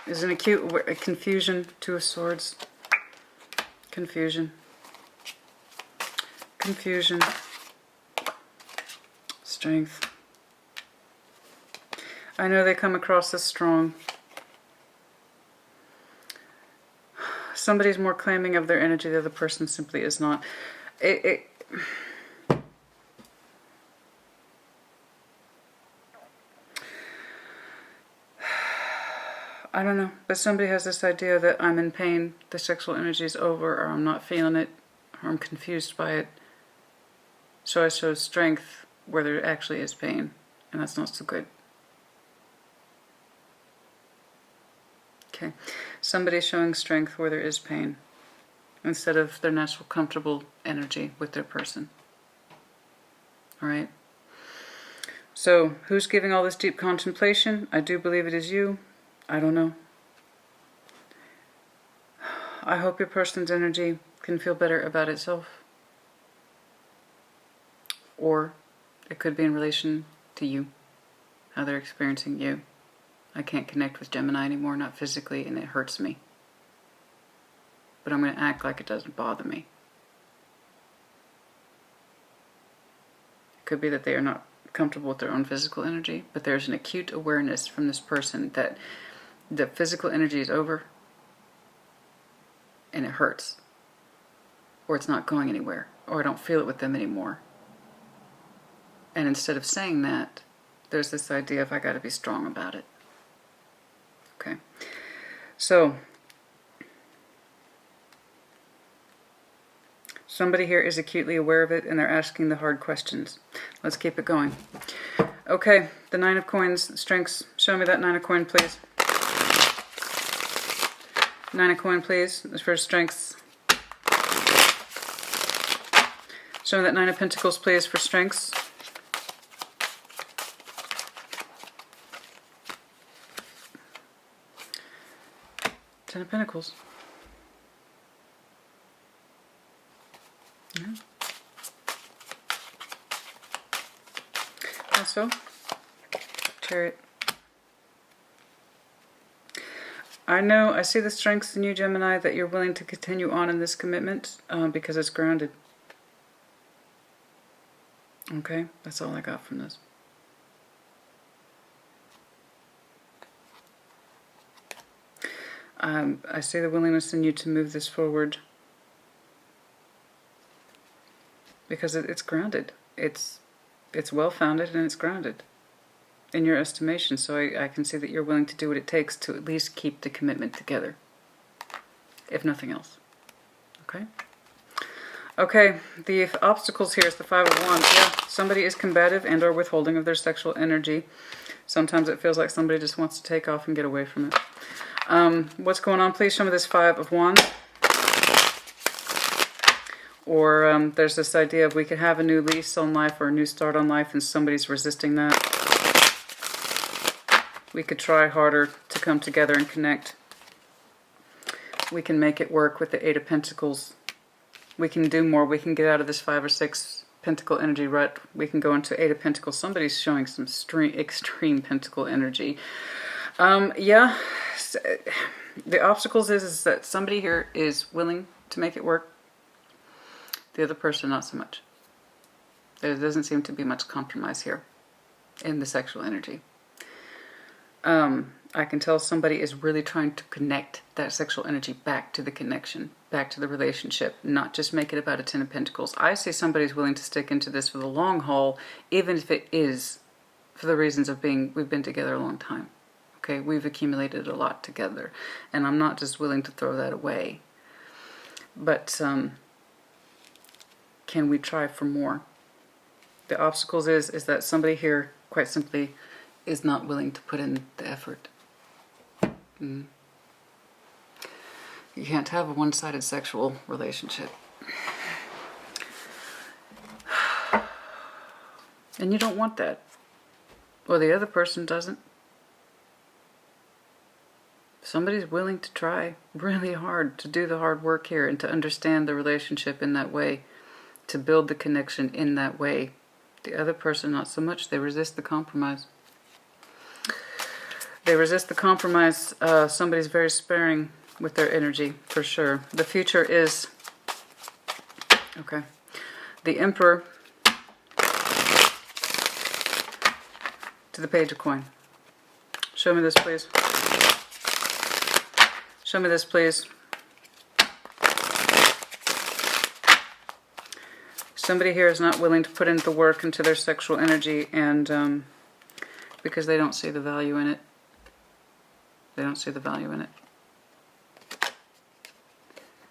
Is an acute confusion, Two of Swords. Confusion. Confusion. Strength. I know they come across as strong. Somebody's more claiming of their energy, the other person simply is not. I don't know, but somebody has this idea that I'm in pain, the sexual energy is over, or I'm not feeling it, or I'm confused by it. So I show strength where there actually is pain, and that's not so good. Okay, somebody's showing strength where there is pain, instead of their natural comfortable energy with their person. Alright? So, who's giving all this deep contemplation? I do believe it is you. I don't know. I hope your person's energy can feel better about itself. Or it could be in relation to you, how they're experiencing you. I can't connect with Gemini anymore, not physically, and it hurts me. But I'm going to act like it doesn't bother me. It could be that they are not comfortable with their own physical energy, but there's an acute awareness from this person that the physical energy is over and it hurts. Or it's not going anywhere. Or I don't feel it with them anymore. And instead of saying that, there's this idea of I got to be strong about it. Okay, so somebody here is acutely aware of it and they're asking the hard questions. Let's keep it going. Okay, the Nine of Coins, strengths. Show me that Nine of Coins, please. Nine of Coins, please, for strengths. Show me that Nine of Pentacles, please, for strengths. Ten of Pentacles. Yeah. also, Chariot. I see the strengths in you, Gemini, that you're willing to continue on in this commitment because it's grounded. Okay, that's all I got from this. I see the willingness in you to move this forward because it's grounded. It's well-founded and it's grounded in your estimation. So I can see that you're willing to do what it takes to at least keep the commitment together, if nothing else. Okay? Okay, the obstacles here is the Five of Wands. Yeah, somebody is combative and or withholding of their sexual energy. Sometimes it feels like somebody just wants to take off and get away from it. What's going on? Please show me this Five of Wands. Or there's this idea of we could have a new lease on life or a new start on life and somebody's resisting that. We could try harder to come together and connect. We can make it work with the Eight of Pentacles. We can do more. We can get out of this 5 or 6 Pentacle energy rut. We can go into Eight of Pentacles. Somebody's showing some extreme Pentacle energy. Yeah, the obstacles is that somebody here is willing to make it work. The other person, not so much. There doesn't seem to be much compromise here in the sexual energy. I can tell somebody is really trying to connect that sexual energy back to the connection, back to the relationship, not just make it about a Ten of Pentacles. I see somebody's willing to stick into this for the long haul, even if it is for the reasons of we've been together a long time. Okay, we've accumulated a lot together, and I'm not just willing to throw that away. But can we try for more? The obstacles is that somebody here, quite simply, is not willing to put in the effort. You can't have a one-sided sexual relationship. And you don't want that. Or the other person doesn't. Somebody's willing to try really hard to do the hard work here and to understand the relationship in that way, to build the connection in that way. The other person, not so much. They resist the compromise. They resist the compromise. Somebody's very sparing with their energy, for sure. The future is, okay, the Emperor to the Page of Coin. Show me this, please. Show me this, please. Somebody here is not willing to put in the work into their sexual energy, and because they don't see the value in it. They don't see the value in it.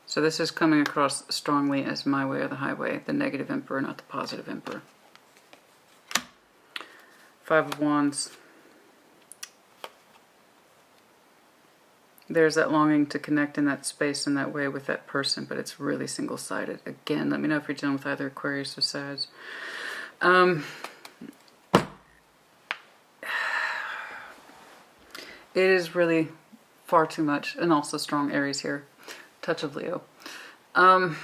So this is coming across strongly as my way or the highway, the negative Emperor, not the positive Emperor. Five of Wands. There's that longing to connect in that space in that way with that person, but it's really single-sided. Again, let me know if you're dealing with either Aquarius or Sag. It is really far too much, and also strong Aries here. Touch of Leo. The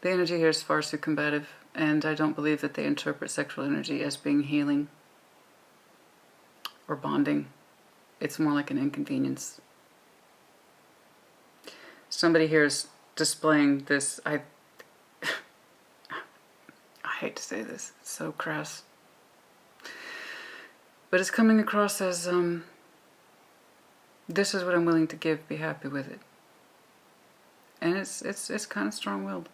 energy here is far too combative, and I don't believe that they interpret sexual energy as being healing or bonding. It's more like an inconvenience. Somebody here is displaying this, I hate to say this, it's so crass. But it's coming across as, this is what I'm willing to give, be happy with it. And it's kind of strong-willed.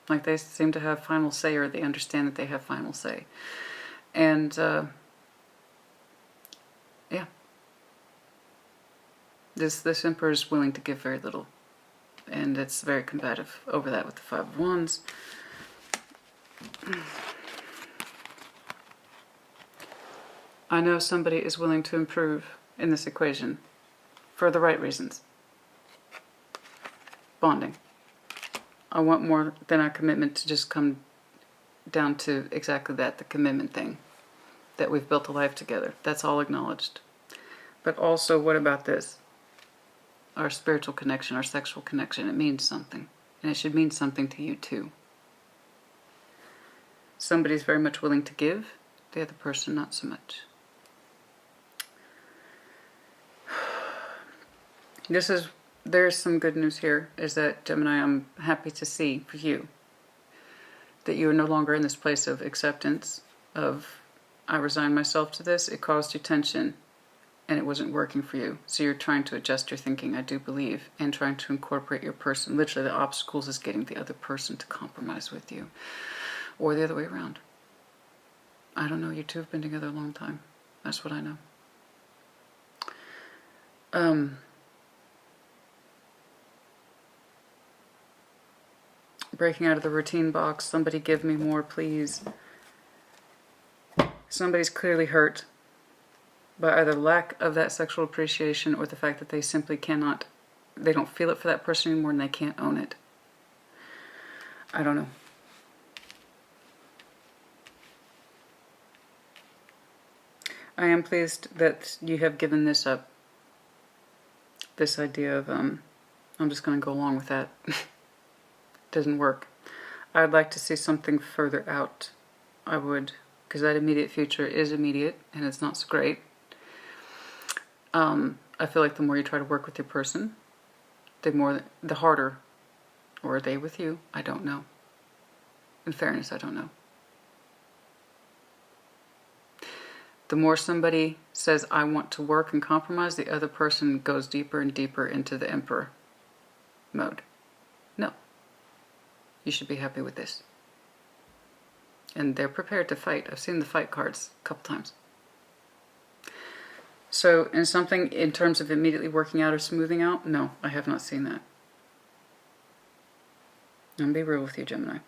Like they seem to have final say, or they understand that they have final say. And, yeah. This Emperor is willing to give very little. And it's very combative over that with the Five of Wands. I know somebody is willing to improve in this equation for the right reasons. Bonding. I want more than our commitment to just come down to exactly that, the commitment thing. That we've built a life together. That's all acknowledged. But also, what about this? Our spiritual connection, our sexual connection, it means something. And it should mean something to you too. Somebody's very much willing to give, the other person not so much. There's some good news here, is that, Gemini, I'm happy to see for you that you are no longer in this place of acceptance, of I resign myself to this. It caused you tension and it wasn't working for you. So you're trying to adjust your thinking, I do believe, and trying to incorporate your person. Literally, the obstacles is getting the other person to compromise with you, or the other way around. I don't know. You two have been together a long time. That's what I know. Breaking out of the routine box. Somebody give me more, please. Somebody's clearly hurt by either lack of that sexual appreciation or the fact that they simply cannot, they don't feel it for that person anymore and they can't own it. I don't know. I am pleased that you have given this up. This idea of, I'm just going to go along with that. Doesn't work. I'd like to see something further out. I would, because that immediate future is immediate and it's not so great. I feel like the more you try to work with your person, the harder, or are they with you? I don't know. In fairness, I don't know. The more somebody says, I want to work and compromise, the other person goes deeper and deeper into the emperor mode. No. You should be happy with this. And they're prepared to fight. I've seen the fight cards a couple times. So, in something in terms of immediately working out or smoothing out, no, I have not seen that. And be real with you, Gemini.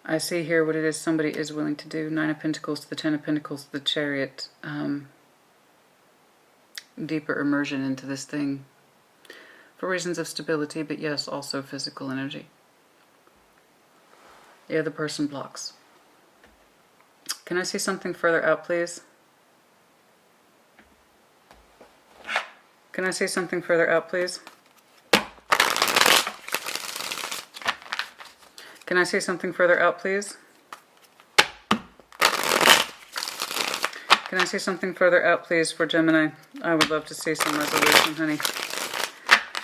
I see here what it is somebody is willing to do. 9 of Pentacles to the 10 of Pentacles to the Chariot. Deeper immersion into this thing. For reasons of stability, but yes, also physical energy. The other person blocks. Can I see something further out, please? Can I see something further out, please? Can I see something further out, please? Can I see something further out, please, for Gemini? I would love to see some resolution, honey.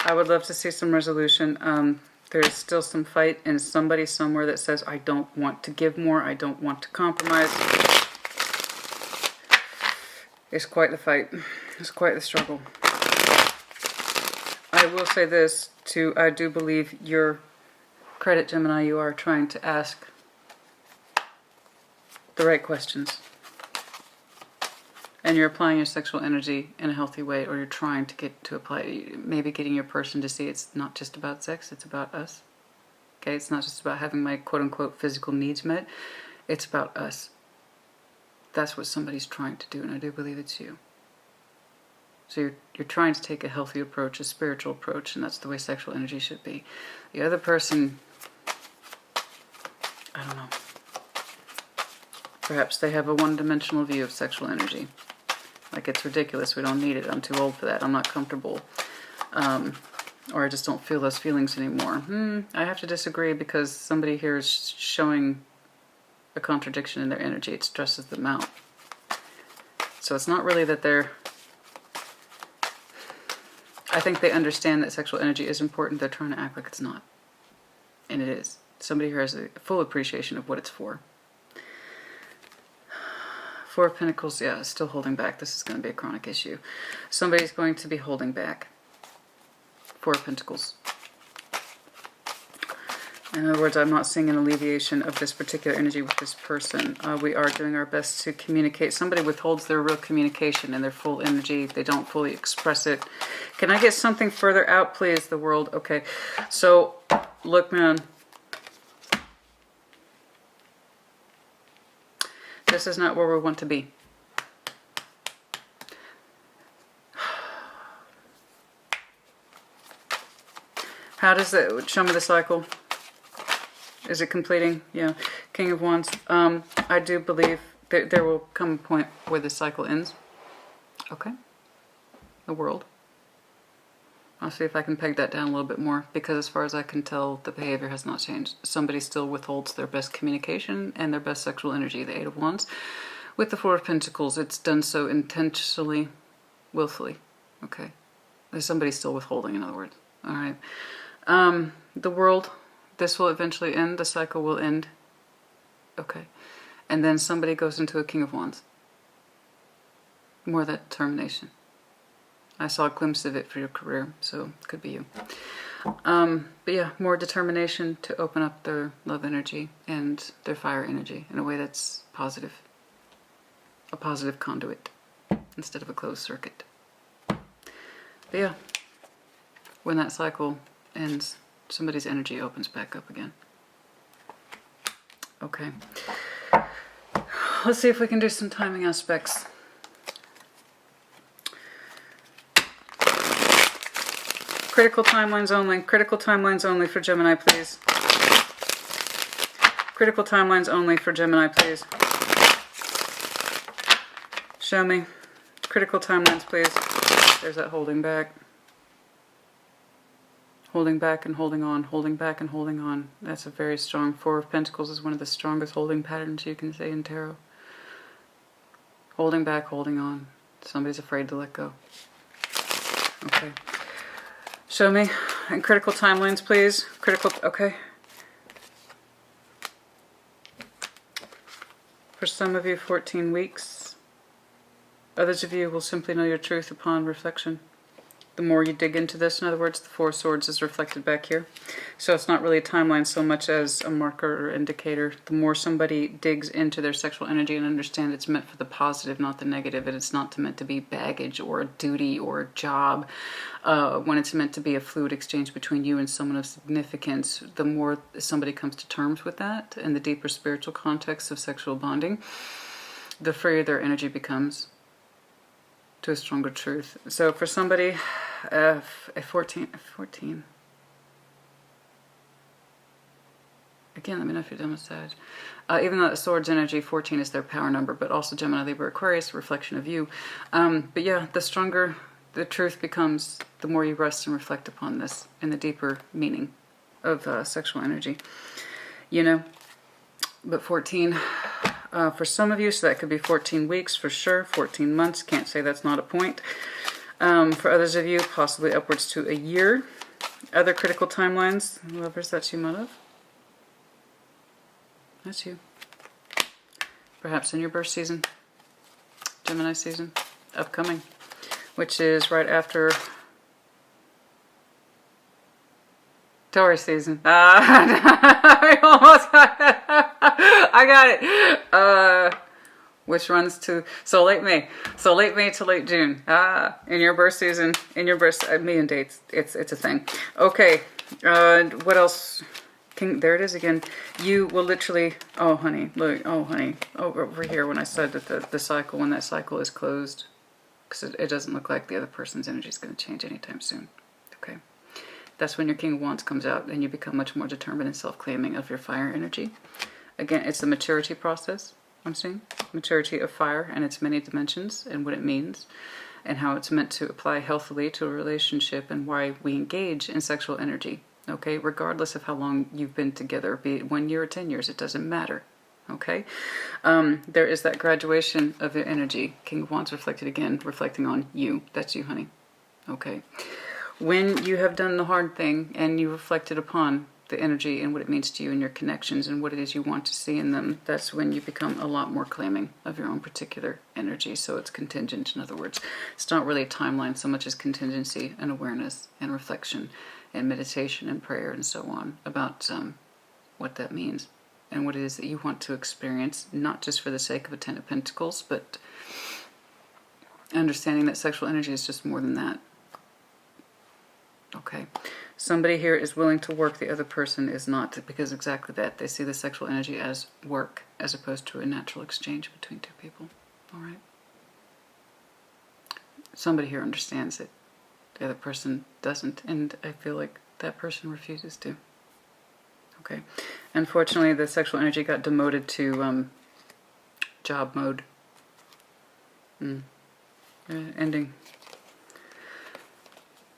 I would love to see some resolution. There's still some fight in somebody somewhere that says, I don't want to give more, I don't want to compromise. It's quite the fight. It's quite the struggle. I will say this, too. I do believe your credit, Gemini, you are trying to ask the right questions. And you're applying your sexual energy in a healthy way, or you're trying to get to apply, maybe getting your person to see it's not just about sex, it's about us. Okay, it's not just about having my quote-unquote physical needs met, it's about us. That's what somebody's trying to do, and I do believe it's you. So you're trying to take a healthy approach, a spiritual approach, and that's the way sexual energy should be. The other person, I don't know. Perhaps they have a one-dimensional view of sexual energy. Like, it's ridiculous, we don't need it, I'm too old for that, I'm not comfortable. Or I just don't feel those feelings anymore. I have to disagree, because somebody here is showing a contradiction in their energy. It stresses them out. So it's not really that they're... I think they understand that sexual energy is important, they're trying to act like it's not. And it is. Somebody here has a full appreciation of what it's for. 4 of Pentacles, yeah, still holding back. This is going to be a chronic issue. Somebody's going to be holding back. 4 of Pentacles. In other words, I'm not seeing an alleviation of this particular energy with this person. We are doing our best to communicate. Somebody withholds their real communication and their full energy. They don't fully express it. Can I get something further out, please, the world? Okay, so, look, man. This is not where we want to be. How does it... Show me the cycle. Is it completing? Yeah. King of Wands. I do believe that there will come a point where the cycle ends. Okay. The world. I'll see if I can peg that down a little bit more, because as far as I can tell, the behavior has not changed. Somebody still withholds their best communication and their best sexual energy, the Eight of Wands. With the Four of Pentacles, it's done so intentionally, willfully. Okay. There's somebody still withholding, in other words. All right. The World, this will eventually end. The cycle will end. Okay. And then somebody goes into a King of Wands. More of that determination. I saw a glimpse of it for your career, so it could be you. But yeah, more determination to open up their love energy and their fire energy in a way that's positive. A positive conduit instead of a closed circuit. But yeah, when that cycle ends, somebody's energy opens back up again. Okay. Let's see if we can do some timing aspects. Critical timelines only. Critical timelines only for Gemini, please. Critical timelines only for Gemini, please. Show me. Critical timelines, please. There's that holding back. Holding back and holding on. Holding back and holding on. That's a very strong. Four of Pentacles is one of the strongest holding patterns you can say in tarot. Holding back, holding on. Somebody's afraid to let go. Okay. Show me. And critical timelines, please. Critical, okay. For some of you, 14 weeks. Others of you will simply know your truth upon reflection. The more you dig into this, in other words, the Four of Swords is reflected back here. So it's not really a timeline so much as a marker or indicator. The more somebody digs into their sexual energy and understand it's meant for the positive, not the negative, and it's not meant to be baggage or a duty or a job. When it's meant to be a fluid exchange between you and someone of significance, the more somebody comes to terms with that in the deeper spiritual context of sexual bonding, the freer their energy becomes to a stronger truth. So for somebody, 14. Again, let me know if you're done with Sag. Even though the Swords energy, 14 is their power number, but also Gemini, Libra, Aquarius, reflection of you. But yeah, the stronger the truth becomes, the more you rest and reflect upon this and the deeper meaning of sexual energy. You know, but 14... for some of you, so that could be 14 weeks for sure, 14 months, can't say that's not a point. For others of you, possibly upwards to a year. Other critical timelines, lovers, that's you, my love. That's you. Perhaps in your birth season, Gemini season, upcoming, which is right after Taurus season. I almost got it. I got it. Which runs to late May. So late May to late June. In your birth season, in your birth, me and dates. It's a thing. Okay. What else? There it is again. You will literally. Oh honey, look. Oh honey. Oh, over here when I said that the cycle, when that cycle is closed, because it doesn't look like the other person's energy is going to change anytime soon. Okay. That's when your King of Wands comes out and you become much more determined and self-claiming of your fire energy. Again, it's the maturity process, I'm seeing. Maturity of fire and its many dimensions and what it means and how it's meant to apply healthily to a relationship and why we engage in sexual energy. Okay, regardless of how long you've been together, be it 1 year or 10 years, it doesn't matter. Okay, there is that graduation of your energy. King of Wands reflected again, reflecting on you. That's you, honey. Okay. When you have done the hard thing and you reflected upon the energy and what it means to you and your connections and what it is you want to see in them, that's when you become a lot more claiming of your own particular energy. So it's contingent, in other words. It's not really a timeline so much as contingency and awareness and reflection and meditation and prayer and so on about what that means and what it is that you want to experience, not just for the sake of a Ten of Pentacles, but understanding that sexual energy is just more than that. Okay, somebody here is willing to work, the other person is not, because exactly that. They see the sexual energy as work as opposed to a natural exchange between two people. All right. Somebody here understands it. The other person doesn't, and I feel like that person refuses to. Okay. Unfortunately, the sexual energy got demoted to job mode. Ending.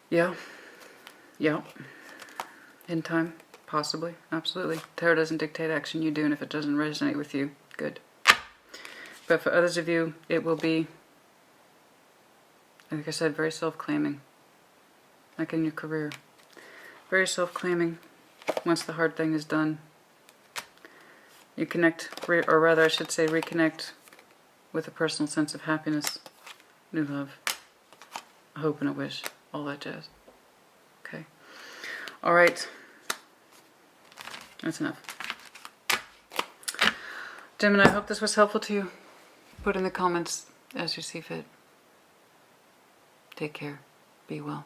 Yeah. Yeah. In time, possibly, absolutely. Tarot doesn't dictate action, you do, and if it doesn't resonate with you, good. But for others of you, it will be, like I said, very self-claiming. Like in your career. Very self-claiming. Once the hard thing is done, you connect, or rather I should say reconnect with a personal sense of happiness, new love, a hope and a wish, all that jazz. Okay. All right. That's enough. Gemini, I hope this was helpful to you. Put in the comments as you see fit. Take care. Be well.